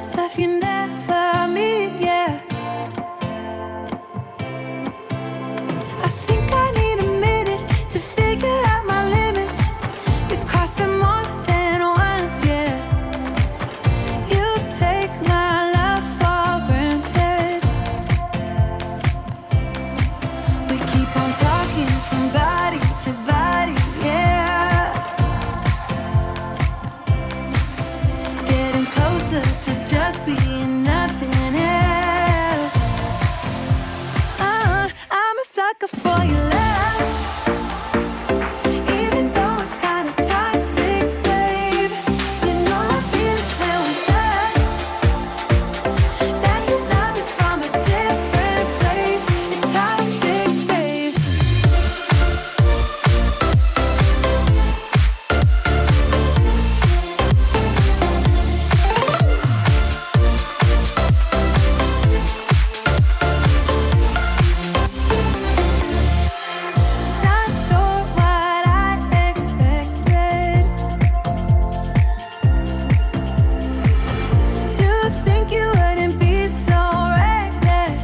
stuff you never meet, yeah. I think I need a minute to figure out my limits. You cross them more than once, yeah. You take my love for granted. We keep on talking from body to body, yeah. Getting closer to just being nothing else. I'm a sucker for your love, even though it's kind of toxic, babe. You know I feel it when we touch, that your love is from a different place. It's toxic, babe. Not sure what I expected. To think you wouldn't be so reckless.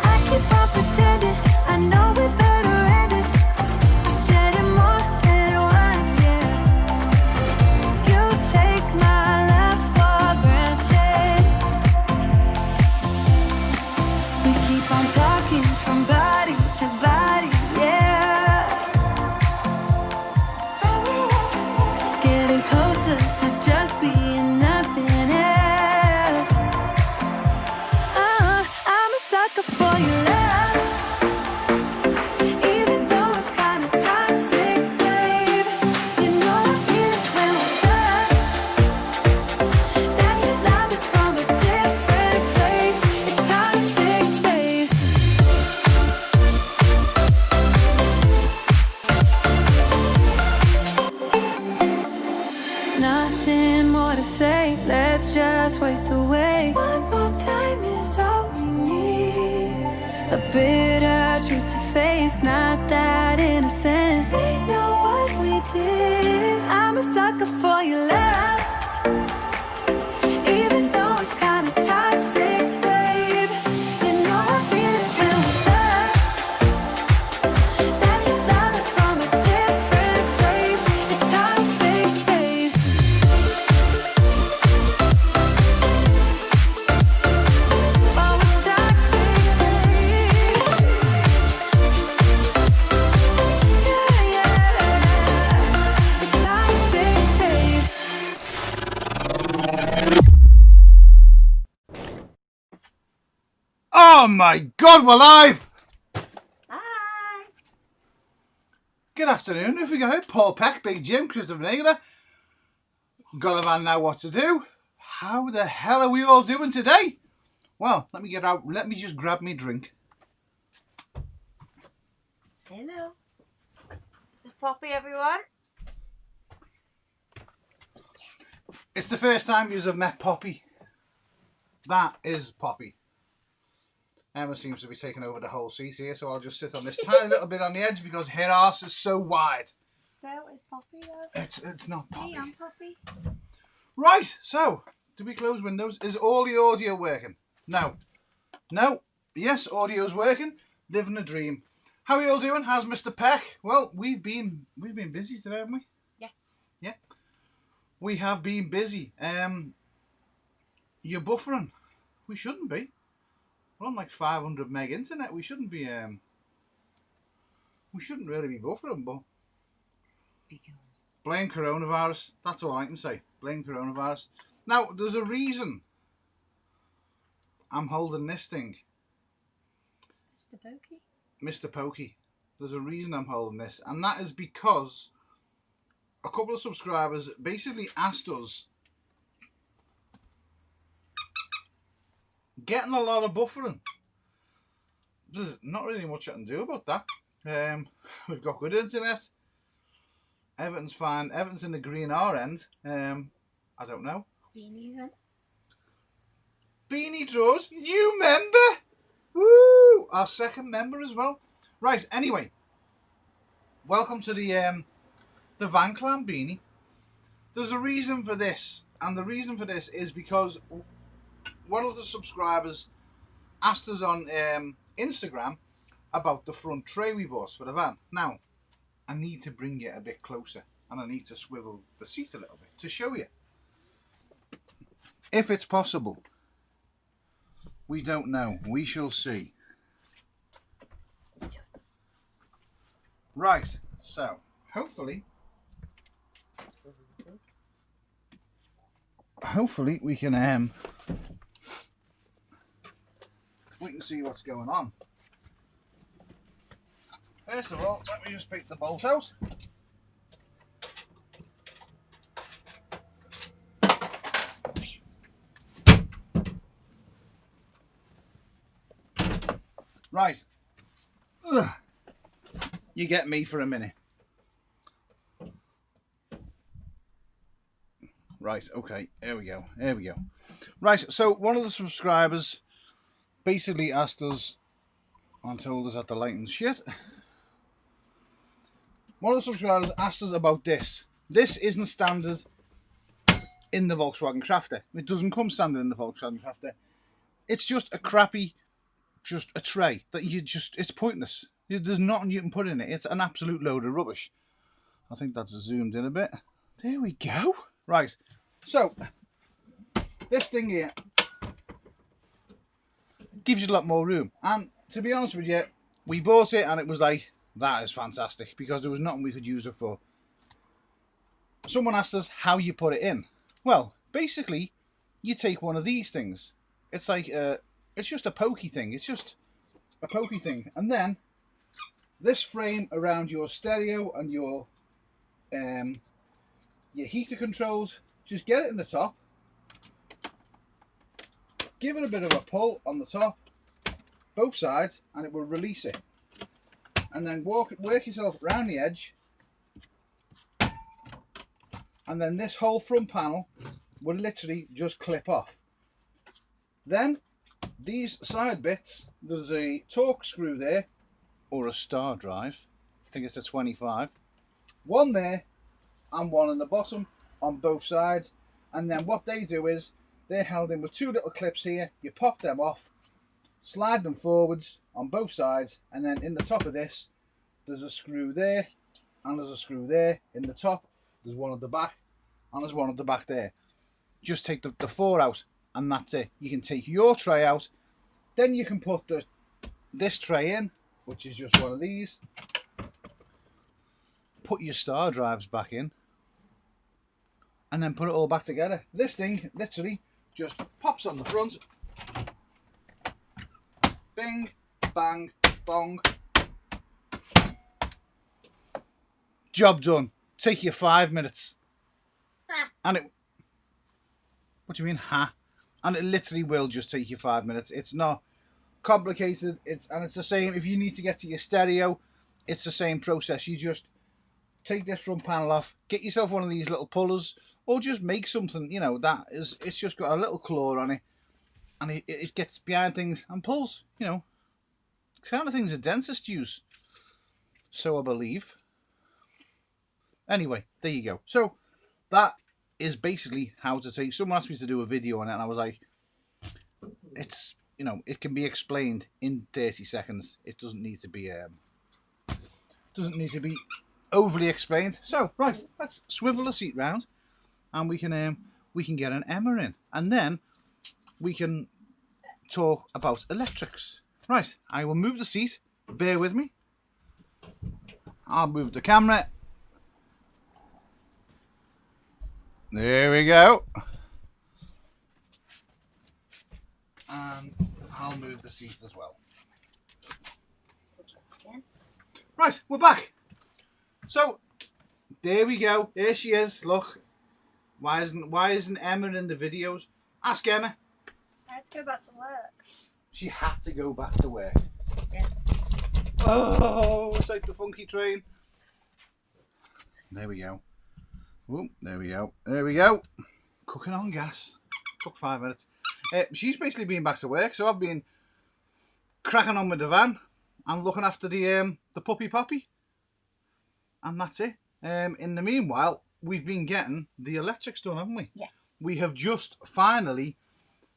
I keep on pretending I know we better end it. I said it more than once, yeah. You take my love for granted. We keep on talking from body to body, yeah. Getting closer to just being nothing else. I'm a sucker for your love, even though it's kind of toxic, babe. You know I feel it when we touch, that your love is from a different place. It's toxic, babe. Nothing more to say, let's just waste away. One more time is all we need. A bitter truth to face, not that innocent. We know what we did. I'm a sucker for your love, even though it's kind of toxic, babe. You know I feel it when we touch, that your love is from a different place. It's toxic, babe. Oh, it's toxic, babe. Yeah, yeah. It's toxic, babe. Oh my God, we're live! Hi. Good afternoon. If we got it, Paul Peck, Big Jim, Christopher Naylor. Got a man now what to do. How the hell are we all doing today? Well, let me just grab me drink. Say hello. This is Poppy, everyone. It's the first time you have met Poppy. That is Poppy. Emma seems to be taking over the whole seat here, so I'll just sit on this tiny little bit on the edge because her arse is so wide. So is Poppy, though. It's not Poppy. Me, I'm Poppy. Right, so, do we close windows? Is all the audio working? No. No. Yes, audio's working. Living a dream. How are you all doing? How's Mr. Peck? Well, we've been busy today, haven't we? Yes. Yeah. We have been busy. You're buffering. We shouldn't be. We're on like 500 meg internet. We shouldn't be we shouldn't really be buffering, but Because. blame coronavirus. That's all I can say. Blame coronavirus. Now, there's a reason I'm holding this thing. Mr. Pokey? Mr. Pokey. There's a reason I'm holding this, and that is because a couple of subscribers basically asked us, getting a lot of buffering. There's not really much I can do about that. We've got good internet. Everything's fine. Everything's in the green our end. I don't know. Beanies in. Beanie Draws, new member! Woo! Our second member as well. Right, anyway. Welcome to the Van Clan beanie. there's a reason for this, and the reason for this is because one of the subscribers asked us on Instagram about the front tray we bought for the van. Now, I need to bring it a bit closer, and I need to swivel the seat a little bit to show you. If it's possible. We don't know. We shall see. Right, so hopefully we can see what's going on. First of all, let me just pick the bolt out. Right. Ugh. You get me for a minute. Right, okay, here we go. Right, so one of the subscribers basically asked us and told us that the lighting's shit. One of the subscribers asked us about this. This isn't standard in the Volkswagen Crafter. It doesn't come standard in the Volkswagen Crafter. It's just a crappy, just a tray that it's pointless. There's nothing you can put in it. It's an absolute load of rubbish. I think that's zoomed in a bit. There we go. Right, so this thing here gives you a lot more room. And to be honest with you, we bought it and it was like, that is fantastic, because there was nothing we could use it for. Someone asked us how you put it in. Well, basically, you take one of these things. It's like, it's just a pokey thing. It's just a pokey thing. And then this frame around your stereo and your heater controls, just get it in the top, give it a bit of a pull on the top, both sides, and it will release it. And then work yourself around the edge, and then this whole front panel will literally just clip off. Then these side bits, there's a torque screw there, or a star drive, I think it's a 25, one there and one on the bottom on both sides. And then what they do is they're held in with two little clips here. You pop them off, slide them forwards on both sides, and then in the top of this there's a screw there and there's a screw there. In the top there's one at the back and there's one at the back there. Just take the four out and that's it. You can take your tray out, then you can put this tray in, which is just one of these, put your star drives back in, and then put it all back together. This thing literally just pops on the front, bing, bang, bong, job done. Take you 5 minutes. And it, what do you mean, ha? And it literally will just take you 5 minutes. It's not complicated. It's the same if you need to get to your stereo. It's the same process. You just take this front panel off, get yourself one of these little pullers, or just make something, you know, that is, it's just got a little claw on it, and it gets behind things and pulls, you know, kind of things a dentist use, so I believe. Anyway, there you go. So that is basically how to take. Someone asked me to do a video on it, and I was like, it's, you know, it can be explained in 30 seconds. It doesn't need to be overly explained. So right, let's swivel the seat round, and we can get an Emma in, and then we can talk about electrics. Right, I will move the seat. Bear with me. I'll move the camera. There we go. And I'll move the seat as well. Right, we're back. So there we go. There she is. Look. Why isn't Emma in the videos? Ask Emma. I had to go back to work. She had to go back to work. Yes. Oh, it's like the funky train. There we go. Oh, there we go. There we go. Cooking on gas. Took 5 minutes. She's basically been back to work, so I've been cracking on with the van and looking after the puppy Poppy, and that's it. In the meanwhile, we've been getting the electrics done, haven't we? Yes. We have just finally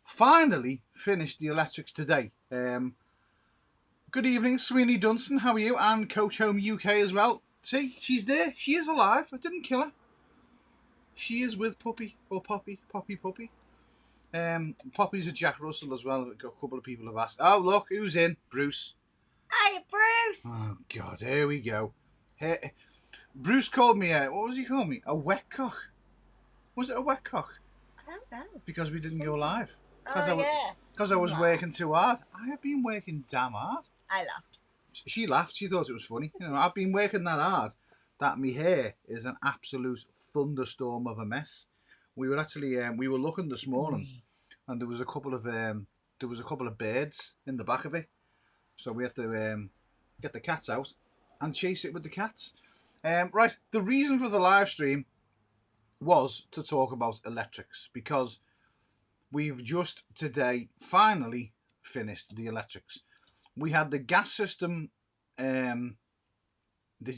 finished the electrics today. Good evening, Sweeney Dunstan. How are you? And Coach Home UK as well. See, she's there. She is alive. I didn't kill her. She is with Puppy or Poppy. Poppy's a Jack Russell as well. A couple of people have asked. Oh, look, who's in? Bruce. Hey, Bruce! Oh, God, here we go. Here, Bruce called me what was he calling me? A wet cock. Was it a wet cock? I don't know. Because we didn't go live. Yeah. Because I was working too hard. I have been working damn hard. I laughed. She laughed. She thought it was funny. You know, I've been working that hard that my hair is an absolute thunderstorm of a mess. We were actually we were looking this morning, and there was a couple of birds in the back of it, so we had to get the cats out and chase it with the cats. Right, the reason for the live stream was to talk about electrics, because we've just today finally finished the electrics. We had the gas system. Did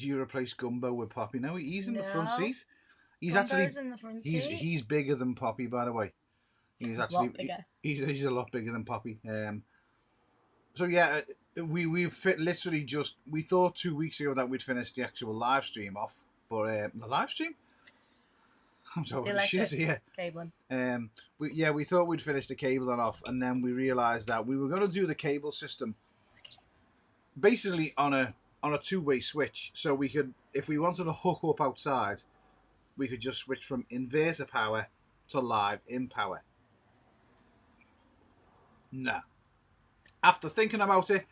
you replace Gumbo with Poppy? No, he's in the front seat. He's Gumbo's in the front seat. He's bigger than Poppy, by the way. He's actually he's a lot bigger than Poppy. So yeah, we fit literally just. We thought 2 weeks ago that we'd finish the actual live stream off, but the live stream. I'm talking shit here. Cabling. We thought we'd finish the cabling off, and then we realised that we were going to do the cable system basically on a two-way switch, so we could, if we wanted to hook up outside, we could just switch from inverter power to live in power. No. After thinking about it,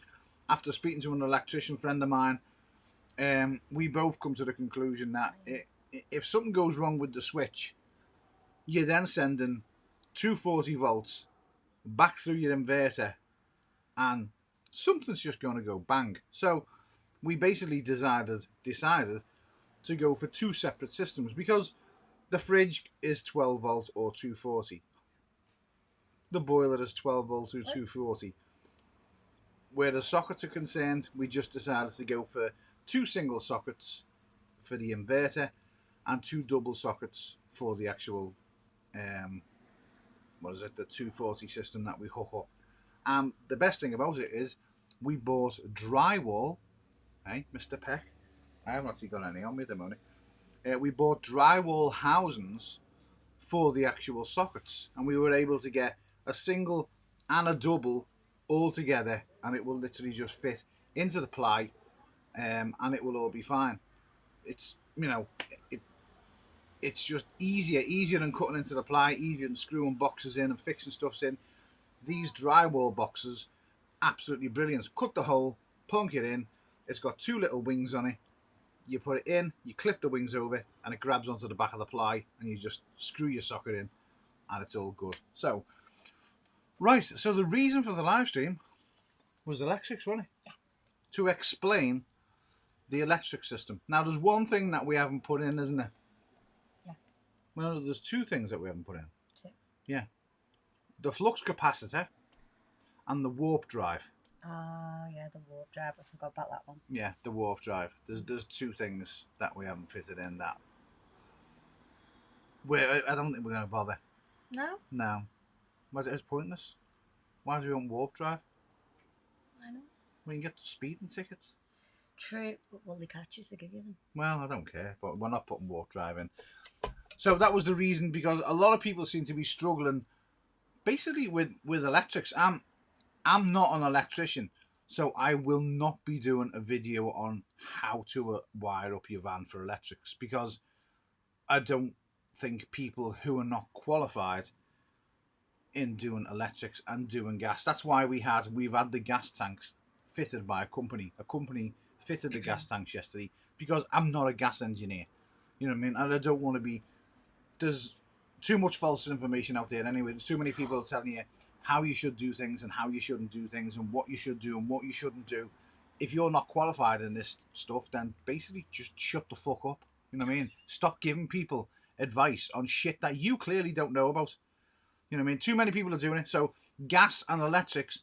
after speaking to an electrician friend of mine, we both come to the conclusion that if something goes wrong with the switch, you're then sending 240 volts back through your inverter, and something's just going to go bang. So we basically decided to go for two separate systems, because the fridge is 12 volt or 240. The boiler is 12 volt or 240. Where the sockets are concerned, we just decided to go for two single sockets for the inverter and two double sockets for the actual the 240 system that we hook up. And the best thing about it is we bought drywall. Hey, Mr. Peck, I haven't actually got any on me at the moment. We bought drywall housings for the actual sockets, and we were able to get a single and a double all together, and it will literally just fit into the ply, and it will all be fine. It's, you know, it's just easier than cutting into the ply, easier than screwing boxes in and fixing stuff in. These drywall boxes, absolutely brilliant. Cut the hole, plunk it in. It's got two little wings on it. You put it in, you clip the wings over, and it grabs onto the back of the ply, and you just screw your socket in, and it's all good. So, right, so the reason for the live stream was electrics, wasn't it? Yeah. To explain the electric system. Now, there's one thing that we haven't put in, isn't there? Yes. Well, there's two things that we haven't put in. Two. Yeah. The flux capacitor and the warp drive. Yeah, the warp drive. I forgot about that one. Yeah, the warp drive. There's two things that we haven't fitted in that. I don't think we're going to bother. No? No. It's pointless. Why do we want warp drive? Why not? We can get speeding tickets. True, but will they catch us to give you them? Well, I don't care, but we're not putting warp drive in. So that was the reason, because a lot of people seem to be struggling basically with electrics. I'm not an electrician, so I will not be doing a video on how to wire up your van for electrics, because I don't think people who are not qualified in doing electrics and doing gas. That's why we've had the gas tanks fitted by a company. A company fitted the gas tanks yesterday, because I'm not a gas engineer. You know what I mean? And I don't want to be. There's too much false information out there anyway. There's too many people telling you how you should do things and how you shouldn't do things, and what you should do and what you shouldn't do. If you're not qualified in this stuff, then basically just shut the fuck up. You know what I mean? Stop giving people advice on shit that you clearly don't know about. You know what I mean? Too many people are doing it. So gas and electrics,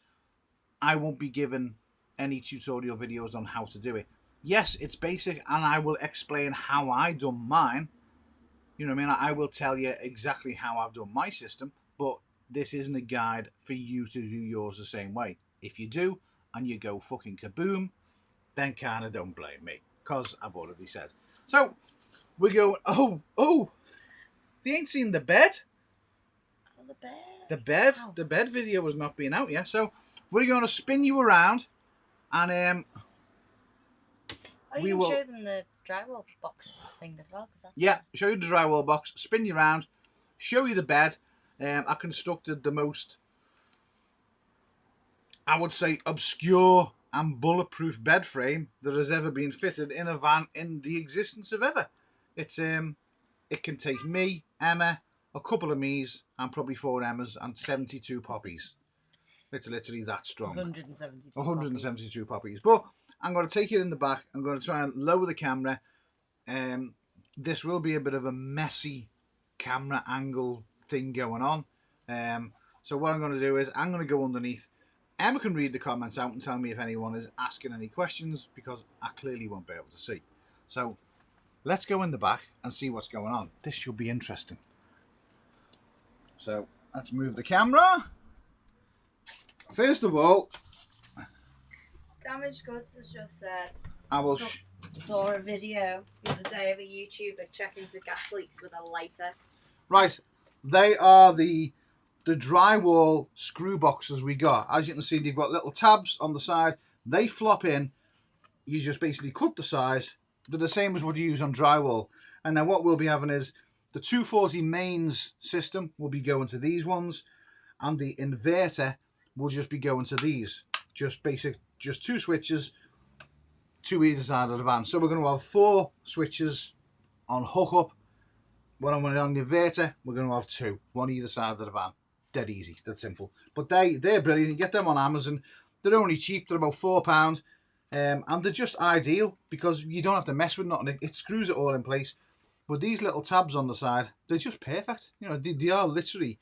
I won't be giving any tutorial videos on how to do it. Yes, it's basic, and I will explain how I done mine, You know what I mean? I will tell you exactly how I've done my system, but this isn't a guide for you to do yours the same way. If you do, and you go fucking kaboom, then kind of don't blame me, because I've already said. So, we go, oh, they ain't seen the bed. Oh, the bed. The bed video has not been out yet, so we're going to spin you around, and Oh, we you can will- show them the drywall box thing as well, because that's yeah, show you the drywall box, spin you around, show you the bed. I constructed the most, I would say, obscure and bulletproof bed frame that has ever been fitted in a van in the existence of ever. It's it can take me, Emma, a couple of me's, and probably 4 Emmas and 72 poppies. It's literally that strong. 172. 172 poppies. But I'm going to take it in the back. I'm going to try and lower the camera. This will be a bit of a messy camera angle thing going on. So what I'm going to do is I'm going to go underneath. Emma can read the comments out and tell me if anyone is asking any questions, because I clearly won't be able to see. So let's go in the back and see what's going on. This should be interesting. So let's move the camera. First of all, Damaged Goods has just said, I will... saw a video the other day of a YouTuber checking for gas leaks with a lighter. Right, they are the drywall screw boxes we got. As you can see, they've got little tabs on the side. They flop in. You just basically cut the size. They're the same as what you use on drywall. And then what we'll be having is the 240 mains system will be going to these ones, and the inverter will just be going to these. Just basic, just 2 switches, 2 either side of the van. So we're going to have 4 switches on hookup. When I'm on the inverter, we're going to have 2, 1 either side of the van. Dead easy, dead simple. But they're brilliant. You get them on Amazon. They're only cheap. They're about £4. And they're just ideal because you don't have to mess with nothing. It screws it all in place. But these little tabs on the side, they're just perfect. You know, they are literally,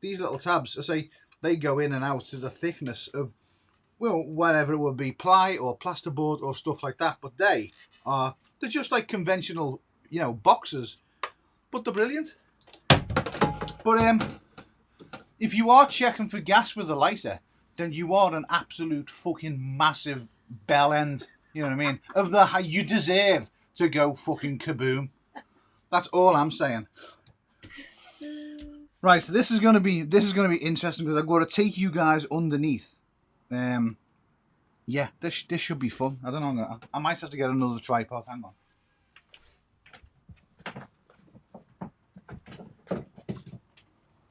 these little tabs, I say, they go in and out to the thickness of, well, whatever it would be, ply or plasterboard or stuff like that. But they're just like conventional, you know, boxes. But they're brilliant. But if you are checking for gas with a lighter, then you are an absolute fucking massive bell end. You know what I mean? Of the you deserve to go fucking kaboom. That's all I'm saying. Right, so this is gonna be interesting because I've got to take you guys underneath. Yeah, this should be fun. I don't know. I might have to get another tripod. Hang on.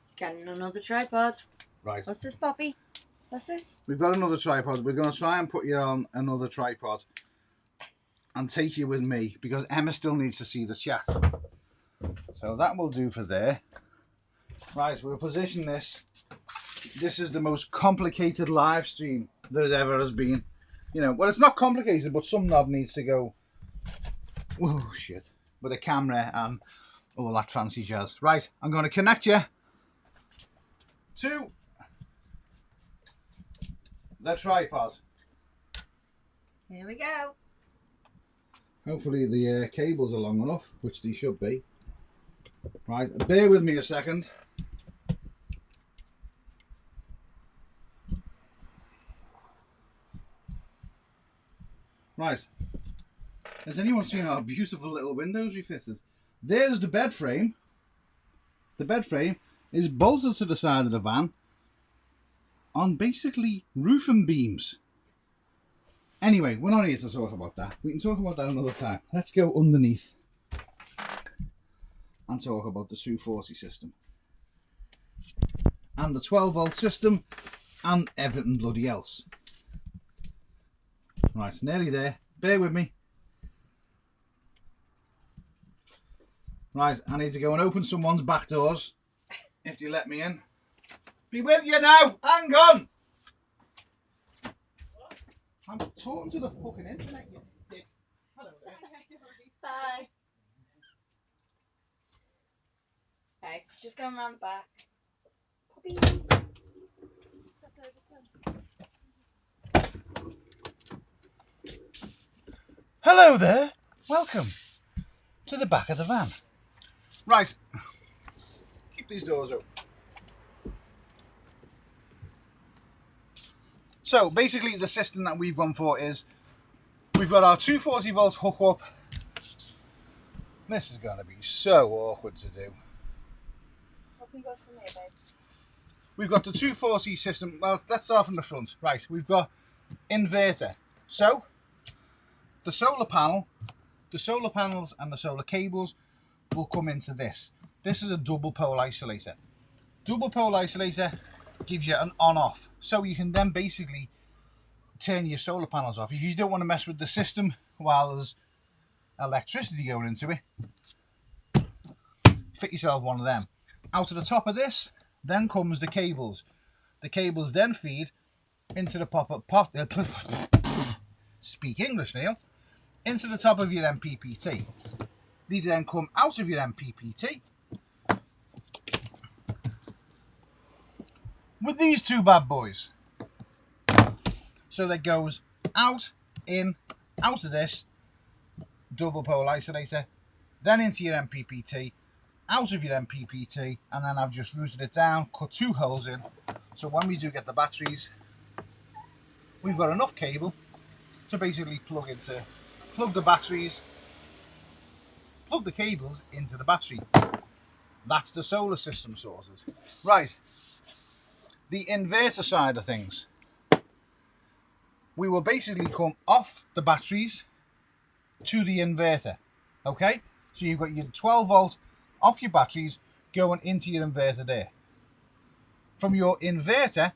He's getting another tripod. Right. What's this, Poppy? What's this? We've got another tripod. We're going to try and put you on another tripod and take you with me because Emma still needs to see the chat. So that will do for there. Right, we'll position this. This is the most complicated live stream that ever has been. You know, well, it's not complicated, but some knob needs to go, oh shit, with a camera and all that fancy jazz. Right, I'm going to connect you to the tripod. Here we go. Hopefully the cables are long enough, which they should be. Right, bear with me a second. Right, has anyone seen our beautiful little windows we fitted? There's the bed frame. The bed frame is bolted to the side of the van on basically roofing beams. Anyway, we're not here to talk about that. We can talk about that another time. Let's go underneath and talk about the 240 system and the 12-volt system and everything bloody else. Right, nearly there. Bear with me. Right, I need to go and open someone's back doors if you let me in. Be with you now. Hang on. I'm talking to the fucking internet, you dick. Hello there. Bye. Okay, so it's just going around the back. Poppy. Hello there. Welcome to the back of the van. Right, keep these doors open. So basically the system that we've gone for is we've got our 240 volt hook up. This is going to be so awkward to do. What can go from here, babe? We've got the 240 system. Well, let's start from the front. Right, we've got inverter. So the solar panel, the solar panels and the solar cables will come into this. This is a double pole isolator. Double pole isolator gives you an on-off. So you can then basically turn your solar panels off. If you don't want to mess with the system while there's electricity going into it, fit yourself one of them. Out of the top of this, then comes the cables. The cables then feed into the speak English, Neil. Into the top of your MPPT. They then come out of your MPPT with these two bad boys. So that goes out, in, out of this double pole isolator, then into your MPPT, out of your MPPT, and then I've just routed it down, cut two holes in, so when we do get the batteries, we've got enough cable to basically plug the batteries, plug the cables into the battery. That's the solar system sorted. Right, the inverter side of things. We will basically come off the batteries to the inverter. Okay, so you've got your 12 volt off your batteries going into your inverter there. From your inverter,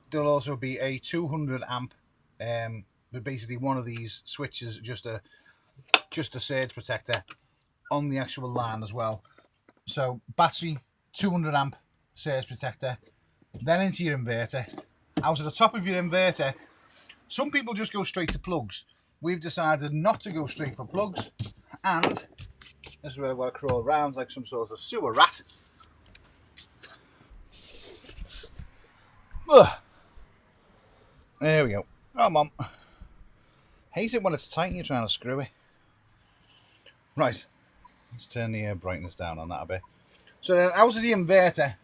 there'll also be a 200 amp, but basically one of these switches, just a surge protector on the actual line as well. So battery, 200 amp surge protector, then into your inverter. Out of the top of your inverter, some people just go straight to plugs. We've decided not to go straight for plugs, and this is where I've got to crawl around like some sort of sewer rat. Ugh. There we go. Come on. Hate it when it's tight and you're trying to screw it. Right. Let's turn the brightness down on that a bit. So then out of the inverter,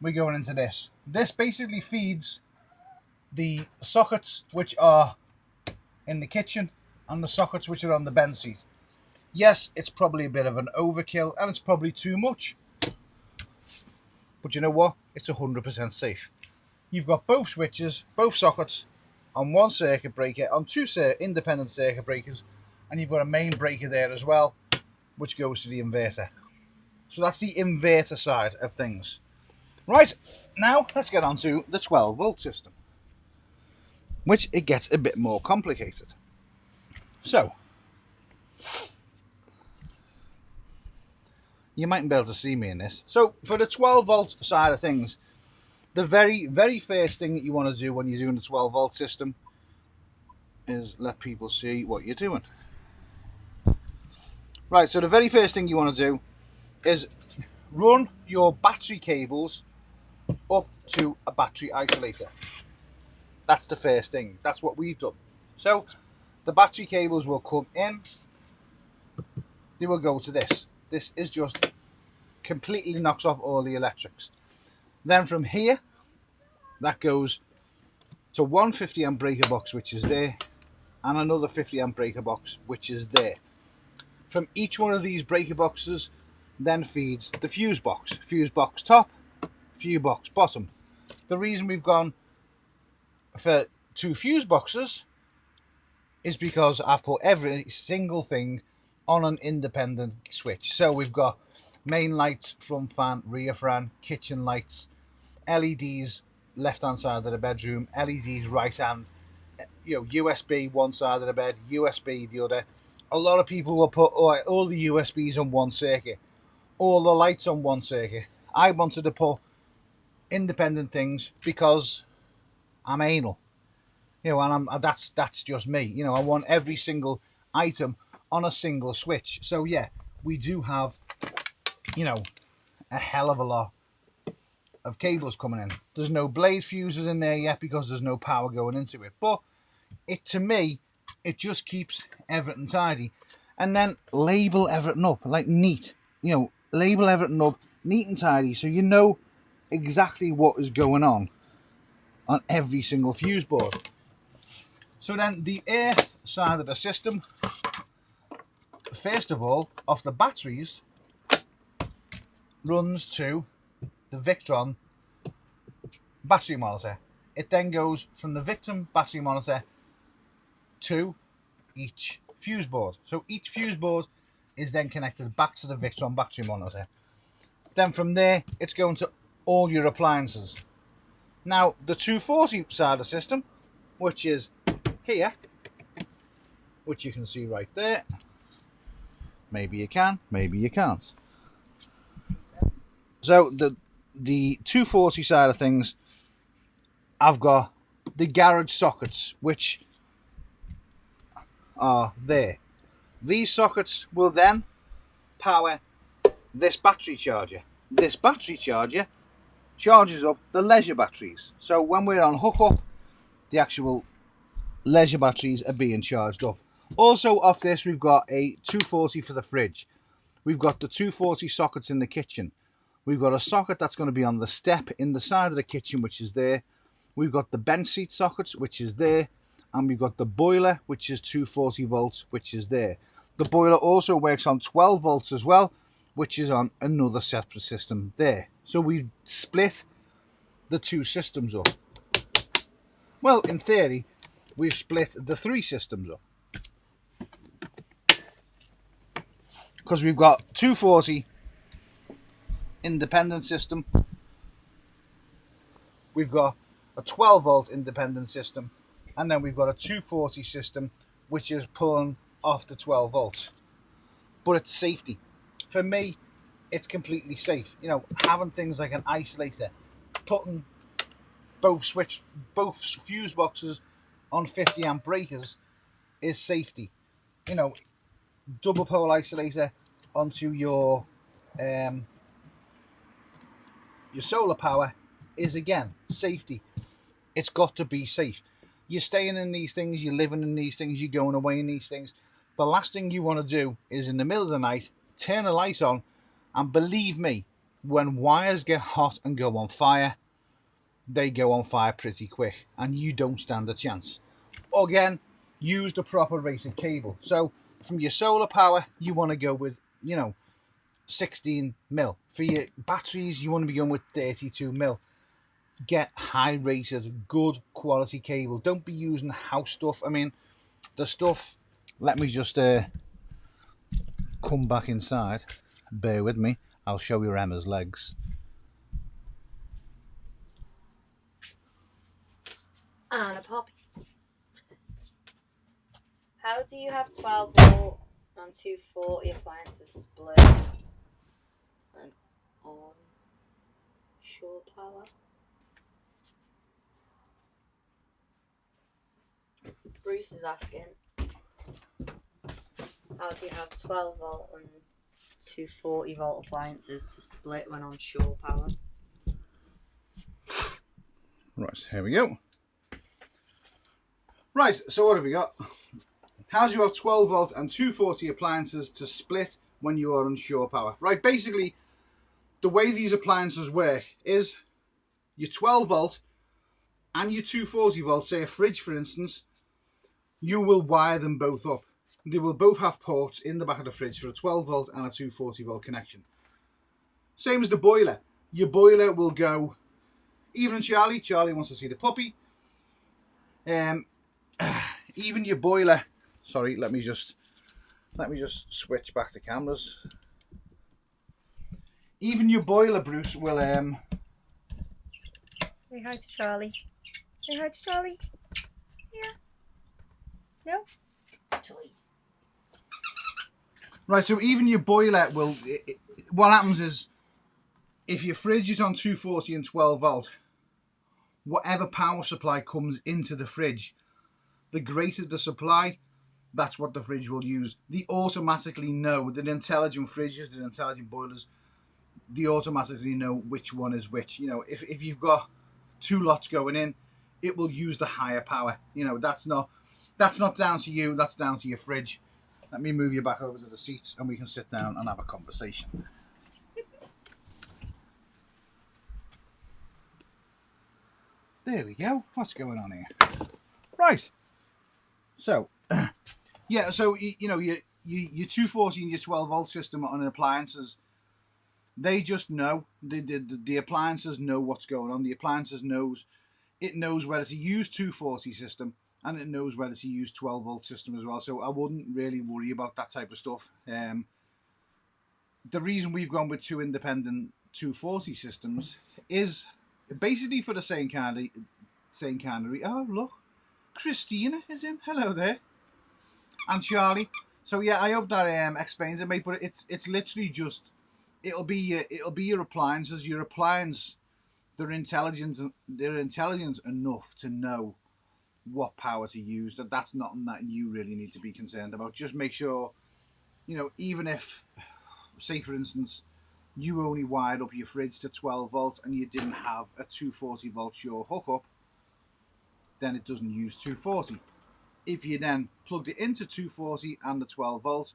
we're going into this. This basically feeds the sockets which are in the kitchen and the sockets which are on the bench seat. Yes, it's probably a bit of an overkill and it's probably too much. But you know what? It's 100% safe. You've got both switches, both sockets on one circuit breaker, on two independent circuit breakers, and you've got a main breaker there as well, which goes to the inverter. So that's the inverter side of things. Right, now let's get on to the 12 volt system, which it gets a bit more complicated. So, you mightn't be able to see me in this. So for the 12 volt side of things, the very first thing that you want to do when you're doing the 12 volt system is let people see what you're doing. Right, so the very first thing you want to do is run your battery cables up to a battery isolator. That's the first thing. That's what we've done. So the battery cables will come in. They will go to this. This is just completely knocks off all the electrics. Then from here, that goes to one 50 amp breaker box, which is there, and another 50 amp breaker box, which is there. From each one of these breaker boxes then feeds the fuse box top, fuse box bottom. The reason we've gone for two fuse boxes is because I've put every single thing on an independent switch. So we've got main lights, front fan, rear fan, kitchen lights, LEDs left hand side of the bedroom, LEDs right hand, USB one side of the bed, USB the other. A lot of people will put all the USBs on one circuit, all the lights on one circuit. I wanted to put independent things because I'm anal, and that's just me. I want every single item on a single switch. So yeah, we do have, a hell of a lot of cables coming in. There's no blade fuses in there yet because there's no power going into it. But to me, it just keeps everything tidy. and then label everything up like neat. You know, label everything up neat and tidy so you know exactly what is going on every single fuse board. So then the earth side of the system, first of all, off the batteries, runs to the Victron battery monitor. It then goes from the Victron battery monitor to each fuse board. So each fuse board is then connected back to the Victron battery monitor. Then from there, it's going to all your appliances. Now, the 240 side of the system, which is here, which you can see right there. Maybe you can, maybe you can't. So the 240 side of things, I've got the garage sockets, which are there. These sockets will then power this battery charger. This battery charger charges up the leisure batteries. So when we're on hookup, the actual leisure batteries are being charged up. Also off this, we've got a 240 for the fridge. We've got the 240 sockets in the kitchen. We've got a socket that's going to be on the step in the side of the kitchen, which is there. We've got the bench seat sockets, which is there. And we've got the boiler, which is 240 volts, which is there. The boiler also works on 12 volts as well, which is on another separate system there. So we've split the two systems up. Well, in theory, we've split the three systems up. Because we've got 240 independent system. We've got a 12 volt independent system. And then we've got a 240 system, which is pulling off the 12 volts. But it's safety. For me, it's completely safe. You know, having things like an isolator, putting both fuse boxes on 50 amp breakers is safety. You know, double pole isolator onto your solar power is again safety. It's got to be safe. You're staying in these things, you're living in these things, you're going away in these things. The last thing you want to do is in the middle of the night turn a light on, and believe me, when wires get hot and go on fire, they go on fire pretty quick and you don't stand a chance. Again, use the proper rated cable. So from your solar power, you want to go with, you know, 16 mil. For your batteries, you want to be going with 32 mil. Get high rated, good quality cable. Don't be using house stuff. I mean, the stuff, let me just come back inside. Bear with me. I'll show you Emma's legs. And a puppy. How do you have 12 volt and 240 appliances split and on shore power? Bruce is asking, how do you have 12 volt and 240 volt appliances to split when on shore power? Right, here we go. Right, so what have we got? How do you have 12 volt and 240 appliances to split when you are on shore power? Right, basically, the way these appliances work is your 12 volt and your 240 volt, say a fridge for instance, you will wire them both up. They will both have ports in the back of the fridge for a 12 volt and a 240 volt connection. Same as the boiler. Your boiler will go, even Charlie wants to see the puppy. Even your boiler, sorry, let me just switch back to cameras. Even your boiler, Bruce, will Say hi to Charlie. Say hi to Charlie. Yeah. No? Choice. Right, so even your boiler will, what happens is, if your fridge is on 240 and 12 volt, whatever power supply comes into the fridge, the greater the supply, that's what the fridge will use. They automatically know, the intelligent fridges, the intelligent boilers, they automatically know which one is which. You know, if you've got two lots going in, it will use the higher power. You know, that's not down to you, that's down to your fridge. Let me move you back over to the seats and we can sit down and have a conversation. There we go. What's going on here? Right. So, yeah, so, you know, your 240 and your 12 volt system on appliances, they just know. The appliances know what's going on. The appliances knows whether to use 240 system, and it knows whether to use 12 volt system as well. So I wouldn't really worry about that type of stuff. The reason we've gone with two independent 240 systems is basically for the same kind of oh look, Christina is in. Hello there. And Charlie. So yeah, I hope that explains it, mate. But it's literally just it'll be your appliances. Your appliance, they're intelligent enough to know what power to use. That's nothing that you really need to be concerned about. Just make sure, you know, even if, say for instance, you only wired up your fridge to 12 volt and you didn't have a 240 volt Shure hookup, then it doesn't use 240. If you then plugged it into 240 and the 12 volt,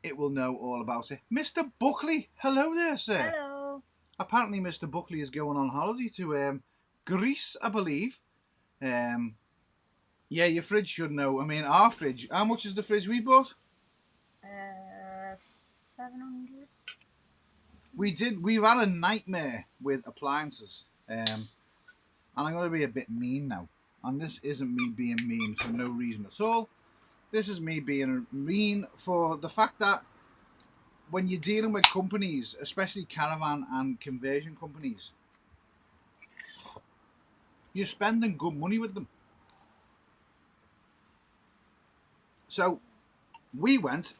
it will know all about it. Mr. Buckley, hello there, sir. Hello. Apparently Mr. Buckley is going on holiday to Greece, I believe. Yeah, your fridge should know. I mean, our fridge, how much is the fridge we bought? 700. We've had a nightmare with appliances. And I'm going to be a bit mean now. And this isn't me being mean for no reason at all. This is me being mean for the fact that when you're dealing with companies, especially caravan and conversion companies, you're spending good money with them. So we went,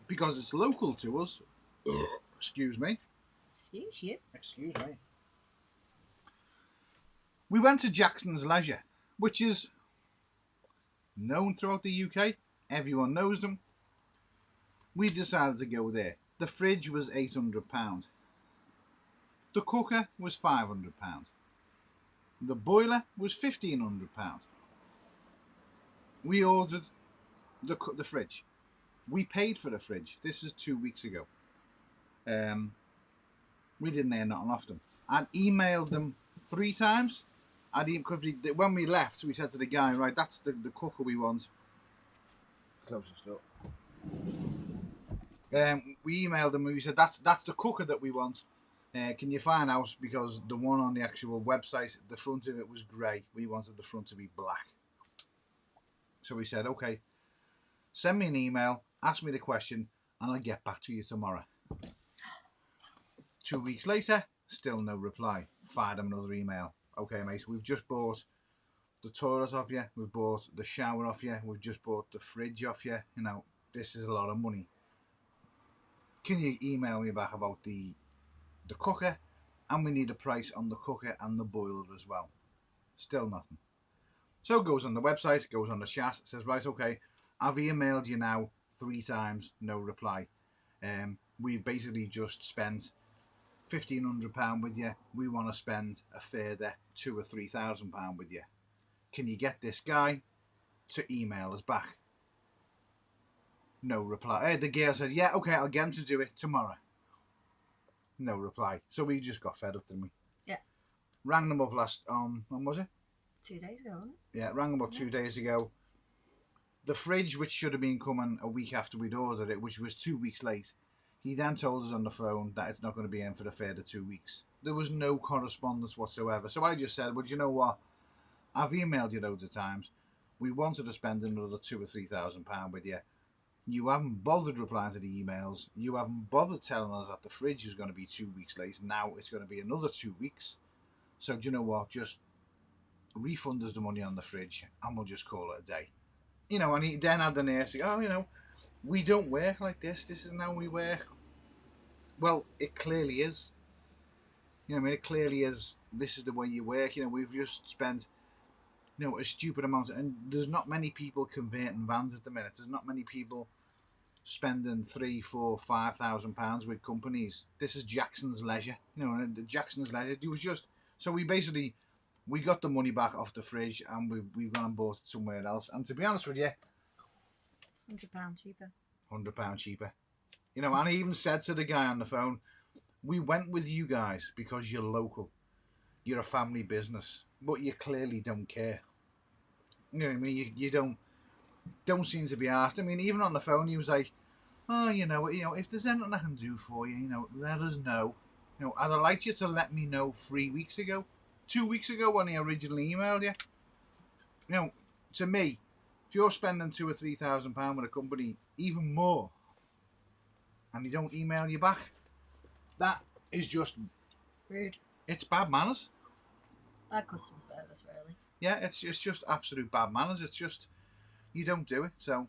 because it's local to us, excuse me. Excuse you. Excuse me. We went to Jackson's Leisure, which is known throughout the UK. Everyone knows them. We decided to go there. The fridge was £800. The cooker was £500. The boiler was £1,500. We ordered the fridge. We paid for the fridge. This is 2 weeks ago. We didn't hear nothing off them. I'd emailed them 3 times. When we left, we said to the guy, right, that's the cooker we want. Close this door. We emailed them and we said, that's the cooker that we want. Can you find out, because the one on the actual website, the front of it was grey. We wanted the front to be black. So we said, okay, send me an email, ask me the question, and I'll get back to you tomorrow. 2 weeks later, still no reply. Fired him another email. Okay, mate, we've just bought the toilet off you, we've bought the shower off you, we've just bought the fridge off you. You know, this is a lot of money. Can you email me back about the cooker? And we need a price on the cooker and the boiler as well. Still nothing. So it goes on the website, goes on the chat, says, right, okay, I've emailed you now 3 times, no reply. We basically just spent £1,500 with you. We want to spend a further £2,000 or £3,000 with you. Can you get this guy to email us back? No reply. The girl said, yeah, okay, I'll get him to do it tomorrow. No reply. So we just got fed up, didn't we? Yeah. Rang them up when was it? 2 days ago, wasn't it? Yeah, rang them up 2 days ago. The fridge, which should have been coming a week after we'd ordered it, which was 2 weeks late, he then told us on the phone that it's not going to be in for the further 2 weeks. There was no correspondence whatsoever. So I just said, well, you know what? I've emailed you loads of times. We wanted to spend another £2,000 or £3,000 with you. You haven't bothered replying to the emails. You haven't bothered telling us that the fridge is going to be 2 weeks late. Now it's going to be another 2 weeks. So do you know what? Just refund us the money on the fridge and we'll just call it a day. You know, and he then had the nerve to go, oh, you know, we don't work like this. This isn't how we work. Well, it clearly is. You know what I mean? It clearly is. This is the way you work. You know, we've just spent, you know, a stupid amount. And there's not many people converting vans at the minute. There's not many people spending £3,000, £4,000, £5,000 with companies. This is Jackson's Leisure. You know, Jackson's Leisure. It was just, so we got the money back off the fridge and we've gone and bought it somewhere else. And to be honest with you, £100 cheaper. £100 cheaper. You know, and I even said to the guy on the phone, we went with you guys because you're local. You're a family business, but you clearly don't care. You know what I mean? You don't seem to be asked. I mean, even on the phone, he was like, "Oh, you know, if there's anything I can do for you, let us know. I'd have liked you to let me know 3 weeks ago, 2 weeks ago when he originally emailed you. To me, if you're spending £2,000 or £3,000 with a company, even more, and they don't email you back, that is just Rude. It's bad manners. Bad customer service, really. Yeah, it's just absolute bad manners. It's just you don't do it. So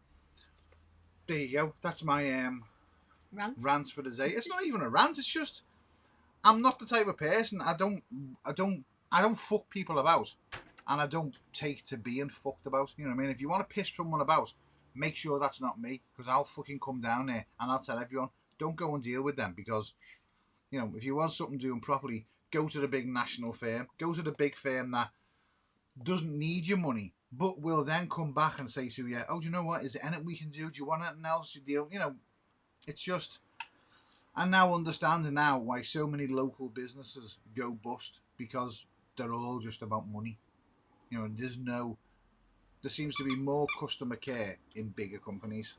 there you go. That's my rants for the day. It's not even a rant. It's just I'm not the type of person. I don't fuck people about, and I don't take to being fucked about. You know what I mean? If you want to piss someone about, make sure that's not me, because I'll fucking come down there and I'll tell everyone, don't go and deal with them, because if you want something doing properly, go to the big national firm. Go to the big firm that doesn't need your money, but will then come back and say to you, oh, do you know what? Is there anything we can do? Do you want anything else to deal? It's just, I'm now understanding now why so many local businesses go bust, because they're all just about money. There seems to be more customer care in bigger companies.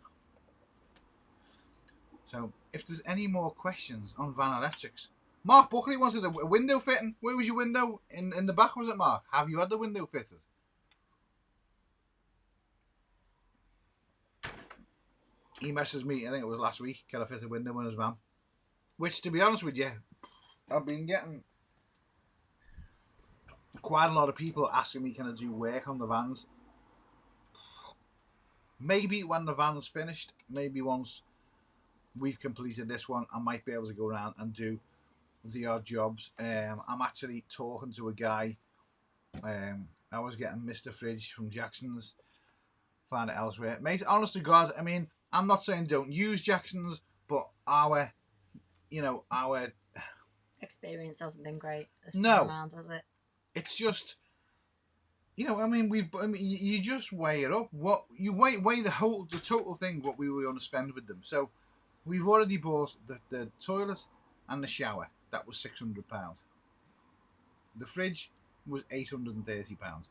So if there's any more questions on Van Electrics, Mark Buckley wanted a window fitting. Where was your window? In the back, was it, Mark? Have you had the window fitted? He messaged me, I think it was last week, can I fit a window in his van? Which, to be honest with you, I've been getting quite a lot of people asking me, can I do work on the vans? Maybe when the van's finished, maybe once we've completed this one, I might be able to go around and do the odd jobs. I'm actually talking to a guy. I was getting Mr. Fridge from Jackson's. Find it elsewhere. Mate, honest to God, I mean, I'm not saying don't use Jackson's, but our experience hasn't been great this No. time around, has it? It's just, you just weigh it up. What you weigh the total thing, what we were going to spend with them. So we've already bought the toilet and the shower. That was £600. The fridge was £830.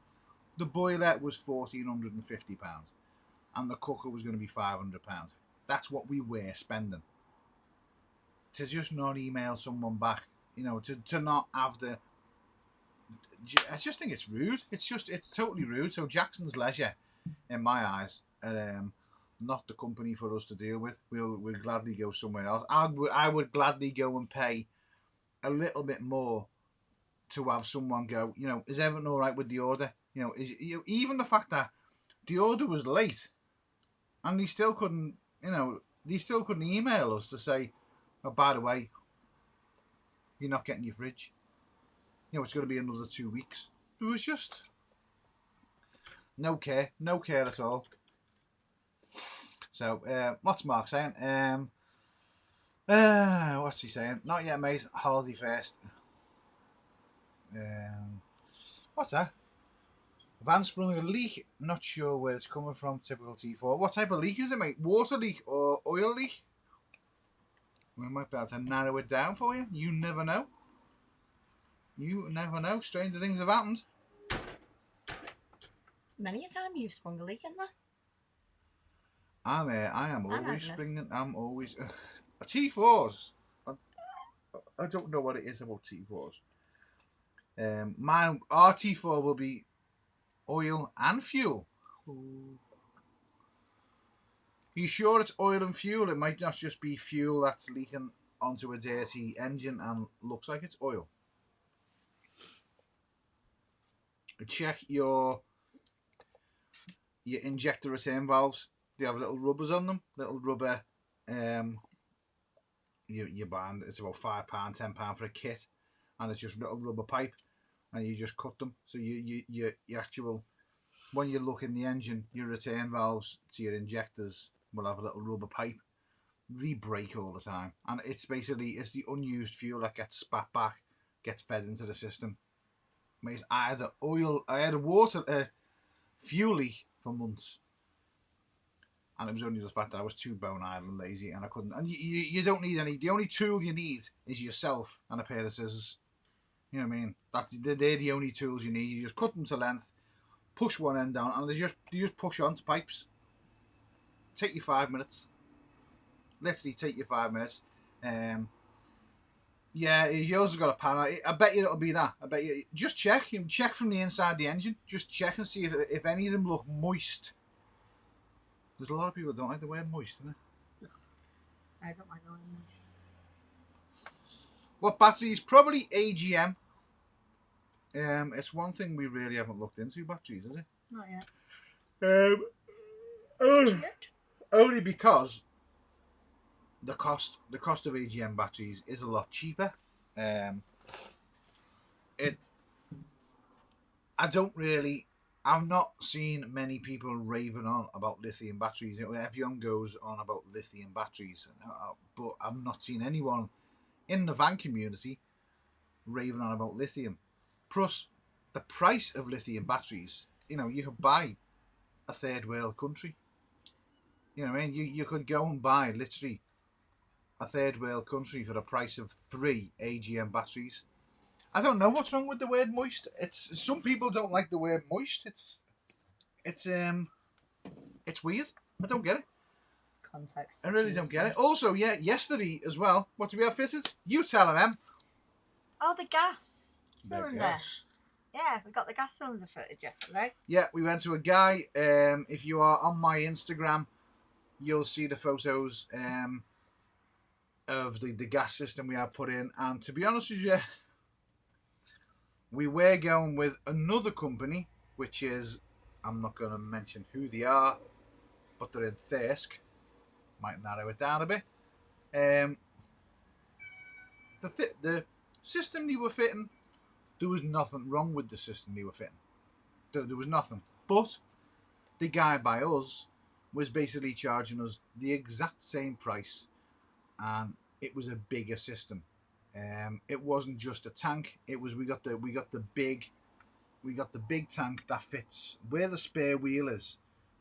The boiler was £1,450, and the cooker was going to be £500. That's what we were spending. To just not email someone back, to not have the. I just think it's rude. It's totally rude. So Jackson's Leisure, in my eyes, are not the company for us to deal with. We'll gladly go somewhere else. I would gladly go and pay a little bit more to have someone go, is everything all right with the order? Even the fact that the order was late, and they still couldn't email us to say, oh, by the way, you're not getting your fridge. It's going to be another 2 weeks. It was just no care at all. So, what's Mark saying? What's he saying? Not yet, mate. Holiday first. What's that? Van sprung a leak. Not sure where it's coming from. Typical T4. What type of leak is it, mate? Water leak or oil leak? We might be able to narrow it down for you. You never know. You never know. Stranger things have happened. Many a time you've sprung a leak in there. I am always springing. I'm always T4s. I don't know what it is about T4s. Our T4 will be oil and fuel. Ooh. Are you sure it's oil and fuel? It might not just be fuel that's leaking onto a dirty engine and looks like it's oil. Check your injector return valves. They have little rubbers on them. Little rubber. You buy, it's about £5, £10 for a kit, and it's just little rubber pipe, and you just cut them. So you actual, when you look in the engine, your return valves to your injectors will have a little rubber pipe. They break all the time, and it's the unused fuel that gets spat back, gets fed into the system. I had a water fuel leak for months. And it was only the fact that I was too bone-eyed and lazy, and I couldn't. And you don't need any. The only tool you need is yourself and a pair of scissors. You know what I mean? They're the only tools you need. You just cut them to length, push one end down, and you just push onto pipes. Take you 5 minutes. Literally take you 5 minutes. Yeah, yours has got a panel. I bet you it'll be that. I bet you just check. You check from the inside the engine. Just check and see if any of them look moist. There's a lot of people that don't like the word moist, isn't there? I don't like going moist. What batteries? Probably AGM. It's one thing we really haven't looked into, batteries, is it? Not yet. Only because the cost of AGM batteries is a lot cheaper. I've not seen many people raving on about lithium batteries. Everyone goes on about lithium batteries, but I've not seen anyone in the van community raving on about lithium. Plus, the price of lithium batteries, you could buy a third world country. You know what I mean? You could go and buy literally a third world country for the price of 3 AGM batteries. I don't know what's wrong with the word moist. It's some people don't like the word moist. It's weird. I don't get it. Context. I really don't get it. Also, yeah, yesterday as well. What did we have fitted? You tell them, Em. Oh, the gas cylinder. The gas. Yeah, we got the gas cylinder fitted yesterday. Yeah, we went to a guy. If you are on my Instagram, you'll see the photos of the gas system we have put in. And to be honest with you, we were going with another company, which is, I'm not going to mention who they are, but they're in Thirsk. Might narrow it down a bit. The system they were fitting, there was nothing wrong with the system they were fitting. There was nothing. But the guy by us was basically charging us the exact same price, and it was a bigger system. It wasn't just a tank. It was we got the big tank that fits where the spare wheel is,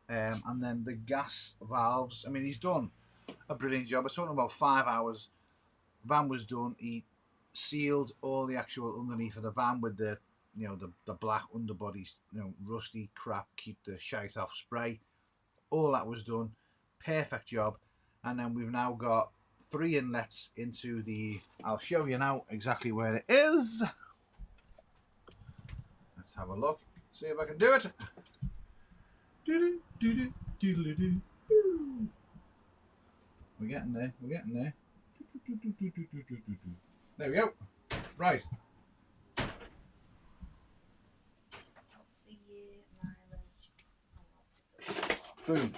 and then the gas valves. I mean, he's done a brilliant job. It's talking about 5 hours. Van was done. He sealed all the actual underneath of the van with the black underbody, rusty crap, keep the shite off spray. All that was done. Perfect job. And then we've now got 3 inlets into the, I'll show you now exactly where it is. Let's have a look, see if I can do it. We're getting there. There we go. Right. What's the year, mileage? Boom.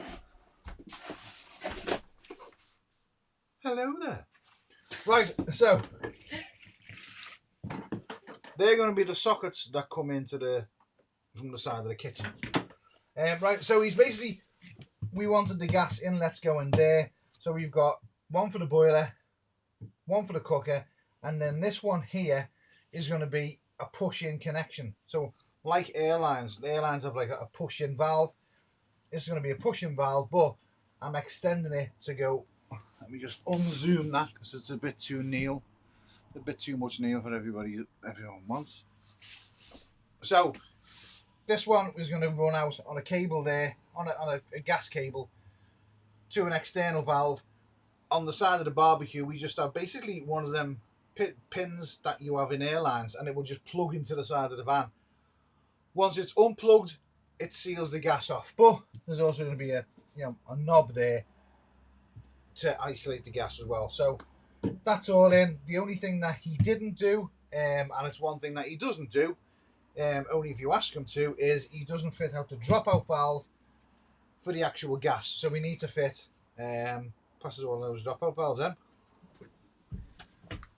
Hello there. Right, so they're going to be the sockets that come into from the side of the kitchen. Right, so we wanted the gas inlets going there. So we've got one for the boiler, one for the cooker, and then this one here is going to be a push-in connection. So like airlines, the airlines have like a push-in valve. It's going to be a push-in valve, but I'm extending it to go. Let me just unzoom that because it's a bit too neal. A bit too much neal for everyone wants. So this one is going to run out on a cable there, on a gas cable, to an external valve. On the side of the barbecue, we just have basically one of them pins that you have in airlines, and it will just plug into the side of the van. Once it's unplugged, it seals the gas off. But there's also going to be a knob there to isolate the gas as well. So that's all in. The only thing that he didn't do, and it's one thing that he doesn't do, only if you ask him to, is he doesn't fit out the dropout valve for the actual gas. So we need to fit, passes one of those dropout valves in.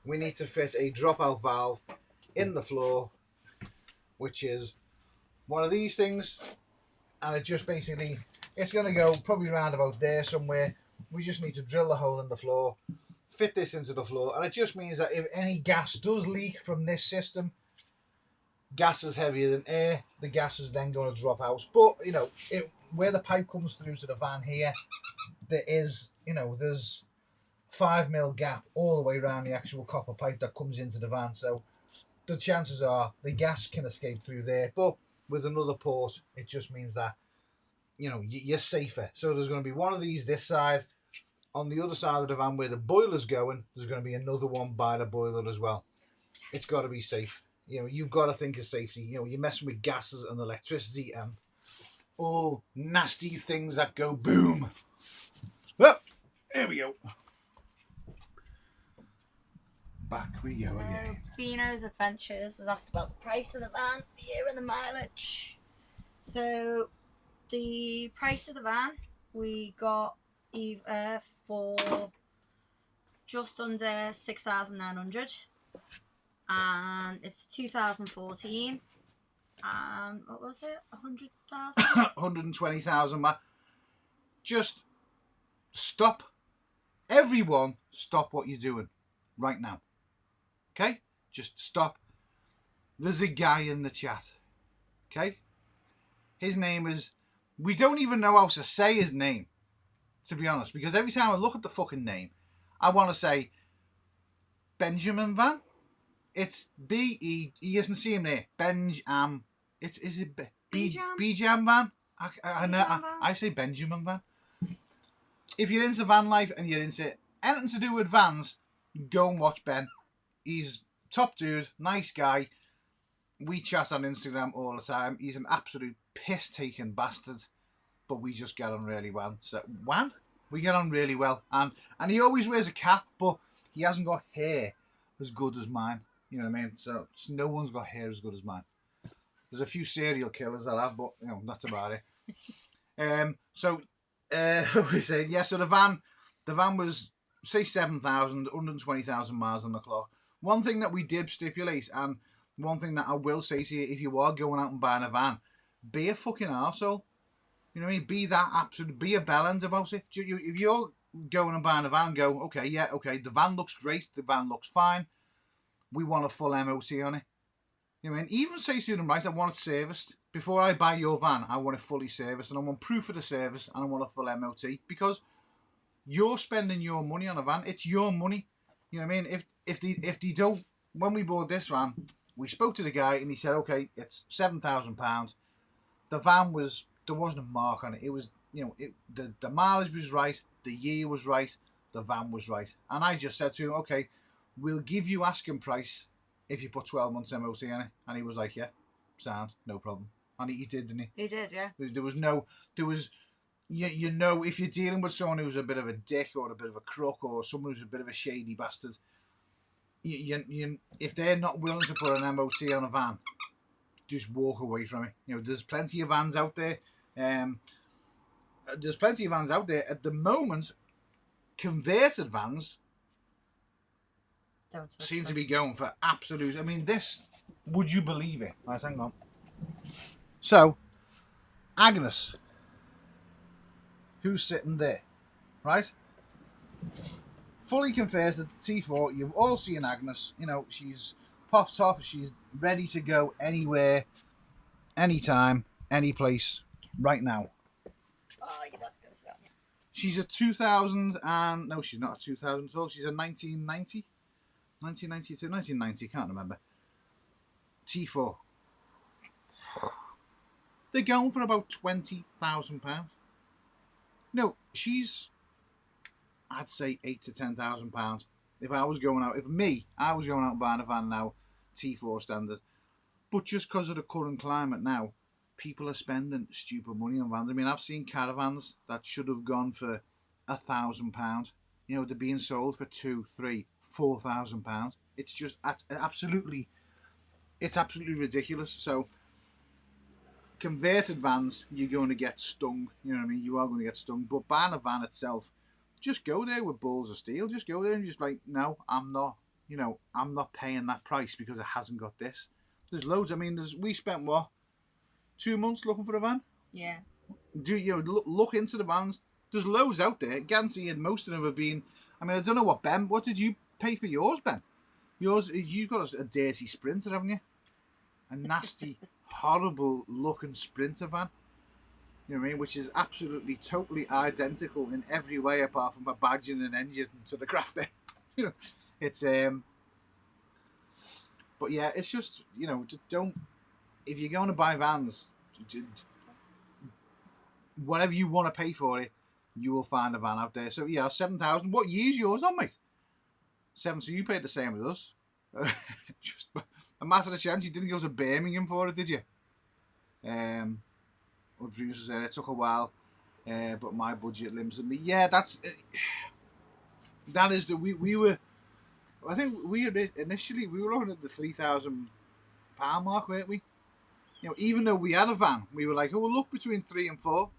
We need to fit a dropout valve in the floor, which is one of these things, and it just basically, it's going to go probably around about there somewhere. We just need to drill the hole in the floor, fit this into the floor, and it just means that if any gas does leak from this system, gas is heavier than air. The gas is then going to drop out. But, you know, where the pipe comes through to the van here, there is, you know, there's 5mm gap all the way around the actual copper pipe that comes into the van. So the chances are the gas can escape through there. But with another port, it just means that, you know, you're safer. So there's going to be one of these this side. On the other side of the van where the boiler's going, there's going to be another one by the boiler as well. It's got to be safe. You know, you've got to think of safety. You know, you're messing with gases and electricity and all nasty things that go boom. Well, here we go. Back we go again. Beano's Adventures has asked about the price of the van, the year and the mileage. So the price of the van we got for just under 6,900, and it's 2014. And what was it? 100,000. 120,000. Just stop. Everyone, stop what you're doing right now. Okay? Just stop. There's a guy in the chat. Okay? His name is... We don't even know how to say his name, to be honest, because every time I look at the fucking name, I want to say Benjamin Van. It's B-E... You can see him there. Benjam. Is it Benjam Van? I say Benjamin Van. If you're into van life and you're into anything to do with vans, go and watch Ben. He's top dude, nice guy. We chat on Instagram all the time. He's an absolute piss-taking bastard, but we just get on really well. So, we get on really well. And he always wears a cap, but he hasn't got hair as good as mine. You know what I mean? So no one's got hair as good as mine. There's a few serial killers that have, but, you know, that's about it. We say, yeah, so the van was, say, 7,000, 120,000 miles on the clock. One thing that we did stipulate, and one thing that I will say to you, if you are going out and buying a van, be a fucking arsehole. You know what I mean? Be that absolute, be a bellend about it. If you're going and buying a van, go, okay, yeah, okay, the van looks great, the van looks fine. We want a full MOT on it. You know what I mean? Even say to them, right, I want it serviced. Before I buy your van, I want it fully serviced, and I want proof of the service, and I want a full MOT, because you're spending your money on a van. It's your money. You know what I mean? If they don't, when we bought this van, we spoke to the guy, and he said, okay, it's £7,000. The van was, there wasn't a mark on it. It was, you know, the mileage was right, the year was right, the van was right. And I just said to him, okay, we'll give you asking price if you put 12 months MOT on it. And he was like, yeah, sound, no problem. And he did, didn't he? He did, yeah. There was, you know, if you're dealing with someone who's a bit of a dick or a bit of a crook or someone who's a bit of a shady bastard, if they're not willing to put an MOT on a van, just walk away from it. You know, there's plenty of vans out there. There's plenty of vans out there at the moment. Converted vans seem to be going for absolute. I mean, this. Would you believe it? Right, hang on. So, Agnes, who's sitting there, right? Fully converted T4. You've all seen Agnes. You know, she's popped up. She's ready to go anywhere, anytime, any place, right now. Oh, your dad's gonna sit on you. She's a 2000 and... No, she's not a 2000 at all. She's a 1990. 1992, 1990, can't remember. T4. They're going for about £20,000. No, she's, I'd say £8,000 to £10,000. If I was going out, I was going out and buying a van now, T4 standard. But just because of the current climate now, people are spending stupid money on vans. I mean, I've seen caravans that should have gone for £1,000. You know, they're being sold for £2,000, £3,000, £4,000. It's just absolutely ridiculous. So, converted vans, you're going to get stung. You know what I mean? You are going to get stung. But buying a van itself, just go there with balls of steel. Just go there and just like, no, I'm not. You know, I'm not paying that price because it hasn't got this. There's loads. I mean, we spent what, 2 months looking for a van? Yeah. Look into the vans. There's loads out there. Guaranteed, most of them have been. I mean, I don't know what did you pay for yours, Ben? You've got a dirty Sprinter, haven't you? a nasty, horrible looking Sprinter van. You know what I mean? Which is absolutely, totally identical in every way apart from a badging and engine to the Crafter. You know, it's but yeah, it's just, you know, just don't. If you're going to buy vans, whatever you want to pay for it, you will find a van out there. So yeah, 7,000. What year's yours on, mate? 7. So you paid the same as us. Just a matter of chance you didn't go to Birmingham for it, did you? Well, producer said it took a while, but my budget limited me. Yeah, that is the we were. I think initially we were looking at the £3,000 mark, weren't we? You know, even though we had a van, we were like, oh, we'll look between 3 and 4.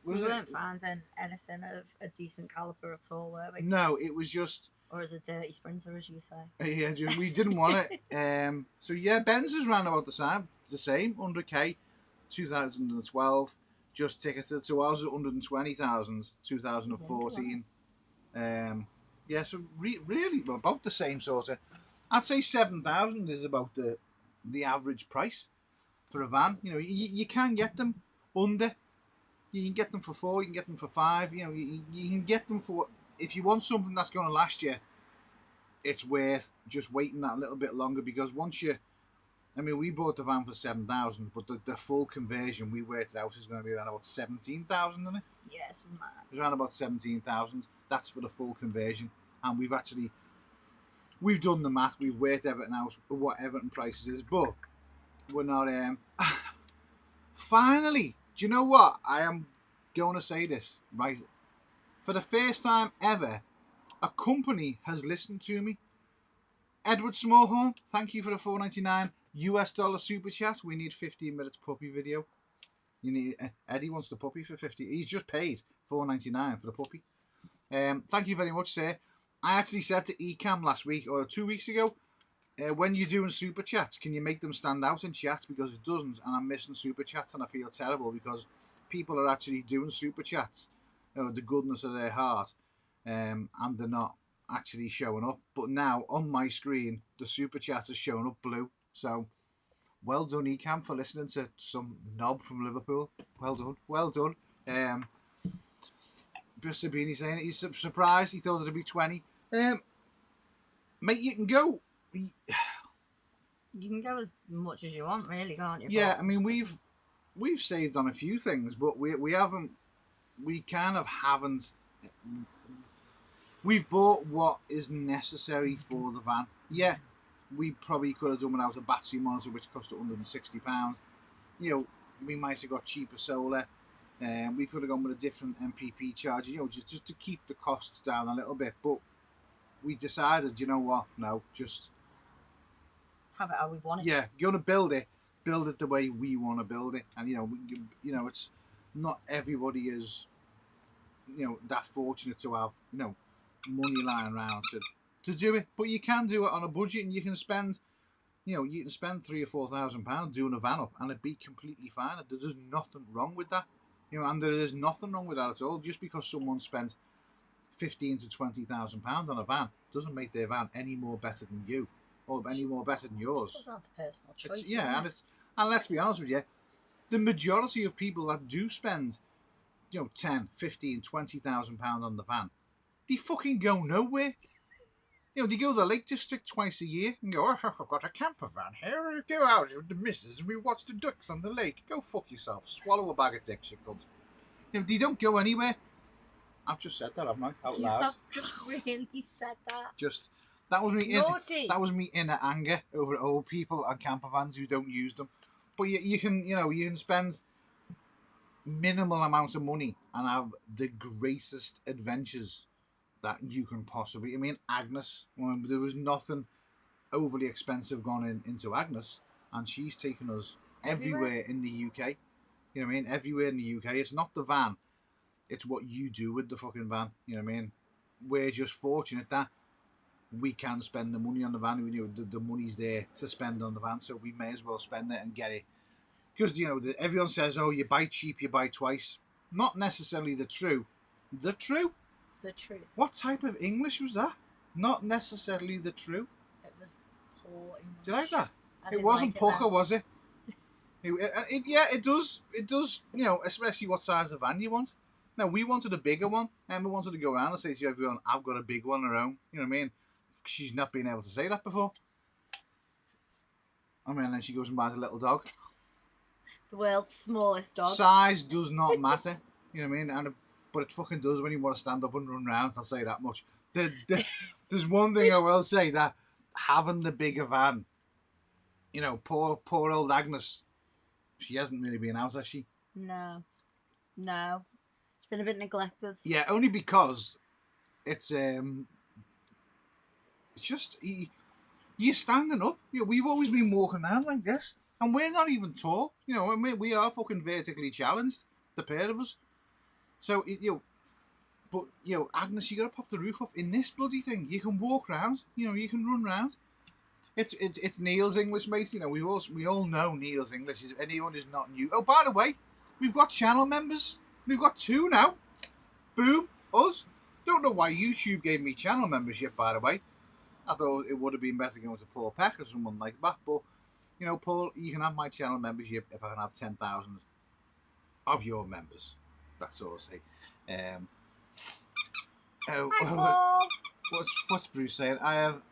We weren't finding anything of a decent caliber at all, were we? No, it was just. Or as a dirty Sprinter, as you say. Yeah, we didn't want it. So yeah, Benz's ran about the same, 100k, 2012. Just ticketed. So ours was 120,000, 2014. Yeah, so really about the same sort of. I'd say 7,000 is about the average price for a van. You know, you can get them under. You can get them for 4. You can get them for 5. You know, you can get them for. If you want something that's going to last you, it's worth just waiting that little bit longer, because once you, I mean, we bought the van for 7,000, but the full conversion we worked out is going to be around about 17,000, isn't it? Yes, man. It's around about 17,000. That's for the full conversion, and we've done the math. We've worked everything out, what Everton prices is, but we're not. Finally, do you know what? I am going to say this right. For the first time ever, a company has listened to me. Edward Smallhorn, thank you for the $4.99 super chat. We need 15 minutes puppy video. You need Eddie wants the puppy for 50. He's just paid $4.99 for the puppy. Thank you very much, sir. I actually said to Ecamm last week or 2 weeks ago, when you're doing super chats, can you make them stand out in chat, because it doesn't, and I'm missing super chats and I feel terrible because people are actually doing super chats. You know, the goodness of their heart, and they're not actually showing up. But now on my screen, the super chat is showing up blue. So, well done, Ecamm, for listening to some knob from Liverpool. Well done, well done. Sabini saying he's surprised. He thought it'd be 20. Mate, you can go. You can go as much as you want, really, can't you? Yeah, I mean we've saved on a few things, but we haven't. We kind of haven't. We've bought what is necessary for the van. Yeah, we probably could have done without a battery monitor, which cost £160. You know, we might have got cheaper solar. We could have gone with a different MPP charger. You know, just to keep the costs down a little bit. But we decided, you know what? No, just have it how we want it. Yeah, you're gonna build it the way we want to build it, and you know, it's not everybody is, you know, that fortunate to have, you know, money lying around to do it. But you can do it on a budget, and you can spend, you know, you can spend £3,000 or £4,000 doing a van up, and it'd be completely fine. There's nothing wrong with that, you know, and there is nothing wrong with that at all. Just because someone spent £15,000 to £20,000 on a van doesn't make their van any more better than you, or any more better than yours. It's down to personal choice. And let's be honest with you, the majority of people that do spend, you know, 10, 15, 20,000 pounds on the van, they fucking go nowhere. You know, they go to the Lake District twice a year and go, oh, I've got a camper van here. Go out with the missus and we watch the ducks on the lake. Go fuck yourself. Swallow a bag of dicks, you cunt. You know, they don't go anywhere. I've just said that, haven't I? Out loud. You've just really said that. That was me. Naughty. That was me inner anger over old people and camper vans who don't use them. But you can spend minimal amounts of money and have the greatest adventures that you can possibly. I mean, Agnes. There was nothing overly expensive gone into Agnes, and she's taken us everywhere in the UK. You know what I mean? Everywhere in the UK. It's not the van. It's what you do with the fucking van. You know what I mean? We're just fortunate that we can spend the money on the van. You know, the money's there to spend on the van, so we may as well spend it and get it. Because, you know, everyone says, oh, you buy cheap, you buy twice. Not necessarily the truth. The truth? The truth. What type of English was that? Not necessarily the truth. It was poor English. Do you like that? I It didn't wasn't like pucker, was it? Yeah, it does. It does. You know, especially what size of van you want. Now we wanted a bigger one. Emma wanted to go around and say to everyone, "I've got a big one of her own." You know what I mean? She's not been able to say that before. I mean, then she goes and buys a little dog. The world's smallest dog. Size does not matter. You know what I mean? But it fucking does when you want to stand up and run round. I'll say that much. There's one thing I will say, that having the bigger van, you know, poor old Agnes, she hasn't really been out, has she? No. It's been a bit neglected. Yeah, only because it's just you're standing up. You know, we've always been walking around like this, and we're not even tall. You know, I mean, we are fucking vertically challenged, the pair of us. So but Agnes, you got to pop the roof up in this bloody thing. You can walk round. You know, you can run round. It's Neil's English, mate. You know, we all know Neil's English. If anyone who's not new. Oh, by the way, we've got channel members. We've got 2 now. Boom, us. Don't know why YouTube gave me channel membership, by the way. I thought it would have been better going to Paul Peck or someone like that. But, you know, Paul, you can have my channel membership if I can have 10,000 of your members. That's all I say. Hi, Paul. What's Bruce saying? I have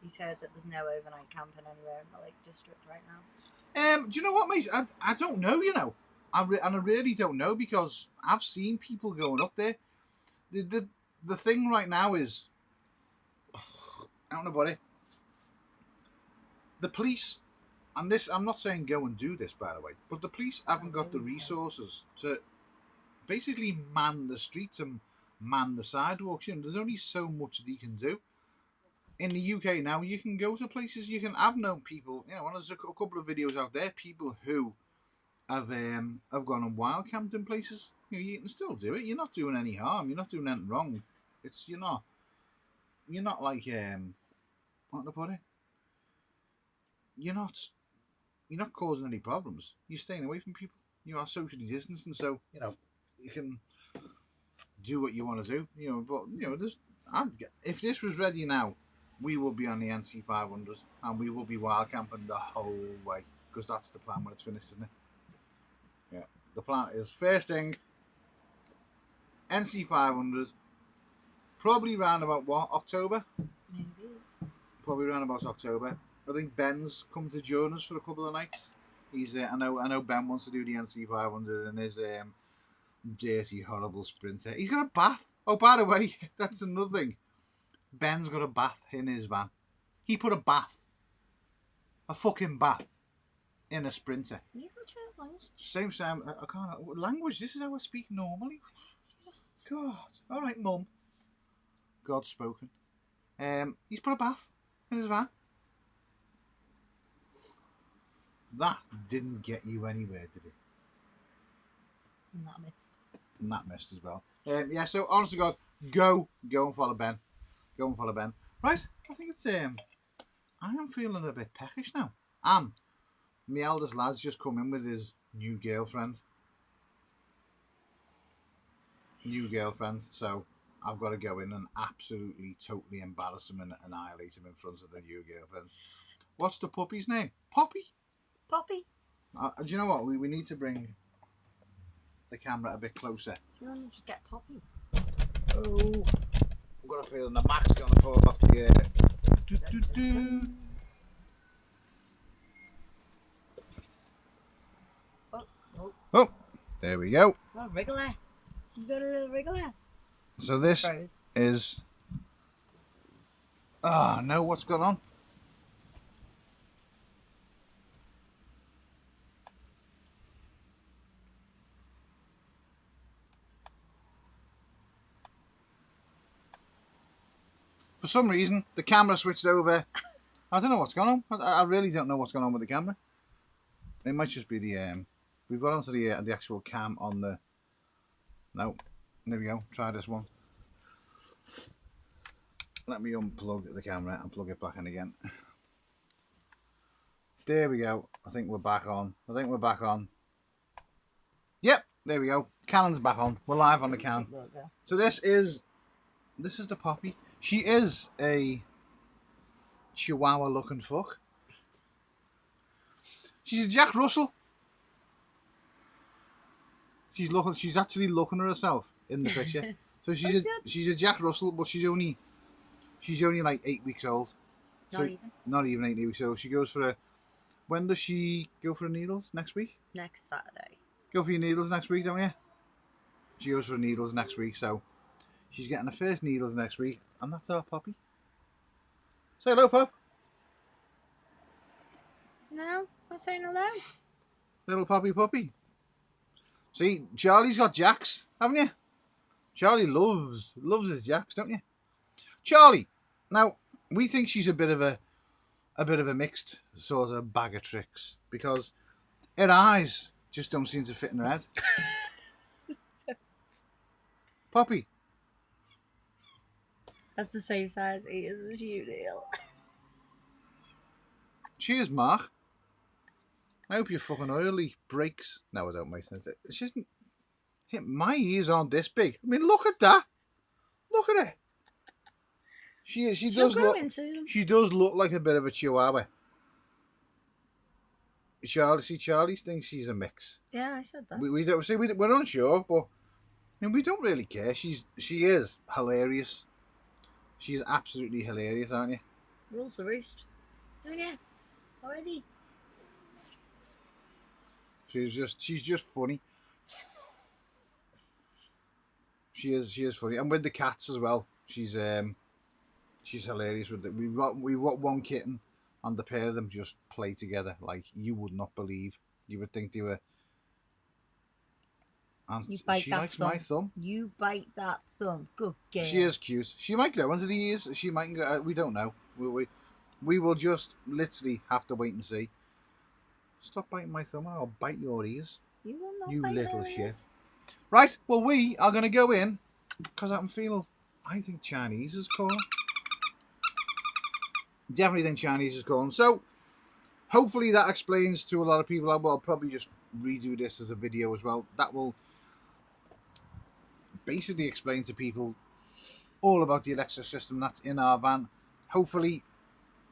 He said that there's no overnight camping anywhere in the Lake District right now. do you know what, mate? I don't know. You know, I really don't know, because I've seen people going up there. The thing right now is, I don't know about it. The police, and this, I'm not saying go and do this, by the way, but the police haven't got the resources to basically man the streets and man the sidewalks. You know, there's only so much they can do. In the UK now, you can go to places. I've known people. You know, and there's a couple of videos out there. People who have gone and wild camped in places. You know, you can still do it. You're not doing any harm. You're not doing anything wrong. You're not like what to put it. You're not causing any problems. You're staying away from people. You are socially distancing, so you know you can do what you want to do. You know, but you know, if this was ready now, we will be on the NC500s and we will be wild camping the whole way, because that's the plan when it's finished, isn't it? Yeah, the plan is first thing, NC500s, probably round about what, October? Maybe. Probably around about October. I think Ben's come to join us for a couple of nights. He's I know Ben wants to do the NC500 and his dirty, horrible Sprinter. He's got a bath. Oh, by the way, that's another thing. Ben's got a bath in his van. He put a fucking bath, in a Sprinter. You can try language. Same time, I can't. Language, this is how I speak normally. Just... God. Alright, Mum. God's spoken. He's put a bath in his van. That didn't get you anywhere, did it? And that missed. And that missed as well. Yeah, so honest to God, go and follow Ben. Go and follow Ben. Right, I think it's I am feeling a bit peckish now. And my eldest lad's just come in with his new girlfriend. So I've got to go in and absolutely, totally embarrass him and annihilate him in front of the new girlfriend. What's the puppy's name? Poppy? Poppy. Do you know what? We need to bring the camera a bit closer. You want to just get Poppy? Oh, I've got a feeling the Mac's going to fall off the air. Oh, there we go. Oh, wriggler. You got a little wriggler. So this Froze. is... Ah, no, what's going on? For some reason, the camera switched over. I don't know what's going on. I really don't know what's going on with the camera. It might just be the... We've got onto the actual cam on the... No. There we go. Try this one. Let me unplug the camera and plug it back in again. There we go. I think we're back on. Yep. There we go. Canon's back on. We're live on the Canon. So this is the Poppy. She is a Chihuahua looking fuck. She's a Jack Russell. She's actually looking at herself in the picture. So she's a Jack Russell, but she's only like 8 weeks old. Not even 8 weeks old. She goes for a. When does she go for her needles? Next week? Next Saturday. Go for your needles next week, don't you? She goes for her needles next week, so she's getting her first needles next week, and that's our puppy. Say hello, pup. No, I'm saying hello. Little puppy. See, Charlie's got Jacks, haven't you? Charlie loves his Jacks, don't you? Charlie. Now, we think she's a bit of a mixed sort of bag of tricks because her eyes just don't seem to fit in her head. Poppy. That's the same size ears as you, Neil. Cheers, Mark. I hope your fucking oily breaks. No, I don't, mate. She isn't. My ears aren't this big. I mean, look at that. Look at it. She does look. She does look like a bit of a chihuahua. Charlie thinks she's a mix. Yeah, I said that. We don't see. We're unsure, but I mean, we don't really care. She is hilarious. She's absolutely hilarious, aren't you? Rules the roost. Oh yeah, already. She's just funny. She is funny, and with the cats as well. She's hilarious with it. We've got one kitten, and the pair of them just play together like you would not believe. You would think they were. And she likes my thumb. You bite that thumb. Good girl. She is cute. She might grow into the ears. She might grow. We don't know. We will just literally have to wait and see. Stop biting my thumb, and I'll bite your ears. You will not. You bite little her shit. ears. Right. Well, we are going to go in because I think Chinese is calling. Definitely think Chinese is calling. So, hopefully that explains to a lot of people. I'll probably just redo this as a video as well. That will basically explain to people all about the Alexa system that's in our van. Hopefully,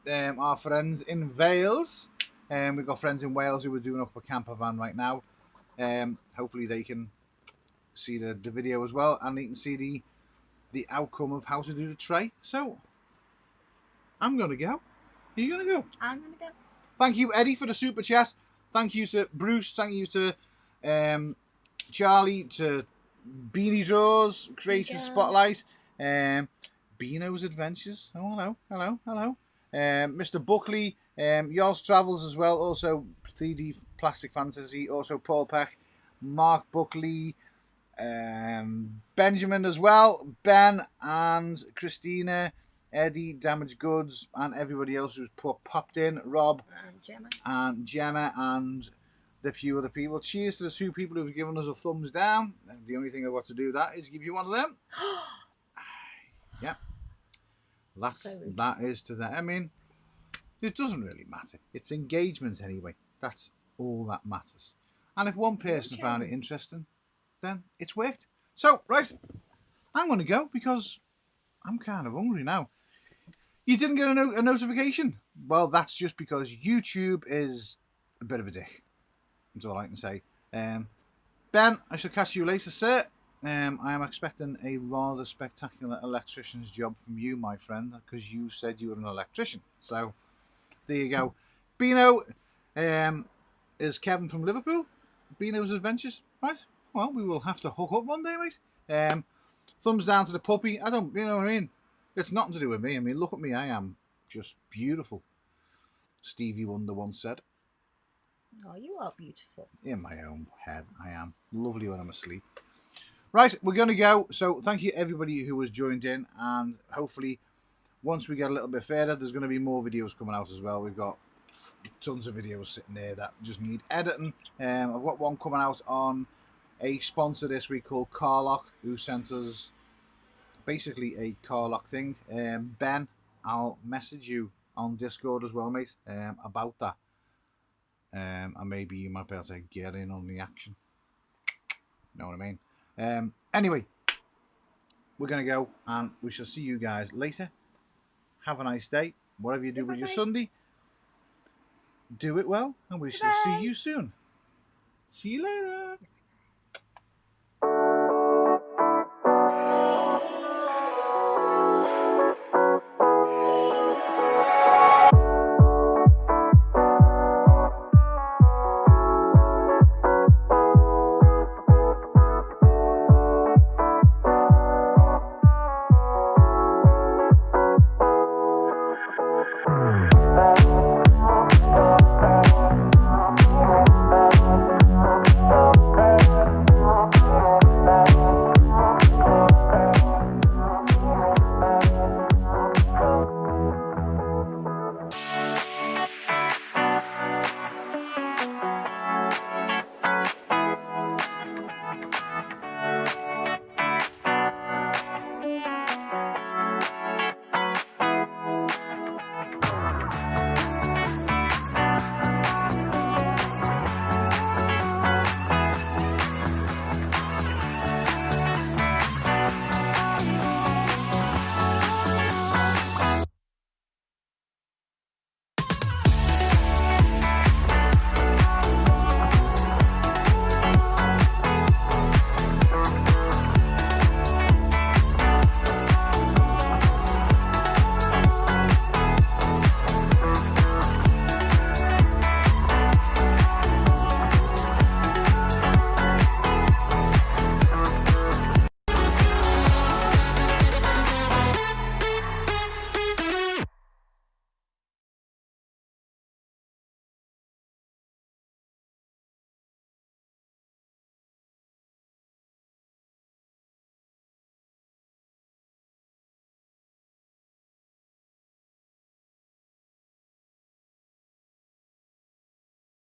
our friends in Wales, we've got friends in Wales who are doing up a camper van right now. Hopefully they can see the video as well, and they can see the outcome of how to do the tray. So, I'm going to go. Are you going to go? I'm going to go. Thank you, Eddie, for the super chat. Thank you to Bruce. Thank you to Charlie, to Beanie Draws, Creative Spotlight, Beano's Adventures. Oh, hello. Mr. Buckley, Yours Travels as well. Also, 3D Plastic Fantasy. Also, Paul Peck, Mark Buckley, Benjamin as well, Ben and Christina, Eddie, Damaged Goods, and everybody else who's popped in, Rob and Gemma and the few other people. Cheers to the 2 people who've given us a thumbs down. The only thing I've got to do that is give you one of them. Yeah, that is to that. I mean, it doesn't really matter. It's engagement anyway. That's all that matters. And if one person found it interesting, then it's worked. So, right, I'm going to go because I'm kind of hungry now. You didn't get a notification? Well, that's just because YouTube is a bit of a dick. That's all I can say. Ben, I shall catch you later, sir. I am expecting a rather spectacular electrician's job from you, my friend, because you said you were an electrician. So, there you go. Beano is Kevin from Liverpool. Beano's Adventures, right? Well, we will have to hook up one day, mate. Thumbs down to the puppy. You know what I mean? It's nothing to do with me. I mean, look at me. I am just beautiful. Stevie Wonder once said. Oh, you are beautiful. In my own head, I am. Lovely when I'm asleep. Right, we're going to go. So, thank you everybody who has joined in. And hopefully, once we get a little bit further, there's going to be more videos coming out as well. We've got tons of videos sitting there that just need editing. I've got one coming out on a sponsor this week called Carlock, who sent us basically a Carlock thing. Ben, I'll message you on Discord as well, mate, about that. And maybe you might be able to get in on the action. Know what I mean? Anyway, we're going to go, and we shall see you guys later. Have a nice day. Whatever you do with your Sunday. do it well, and we shall see you soon. See you later.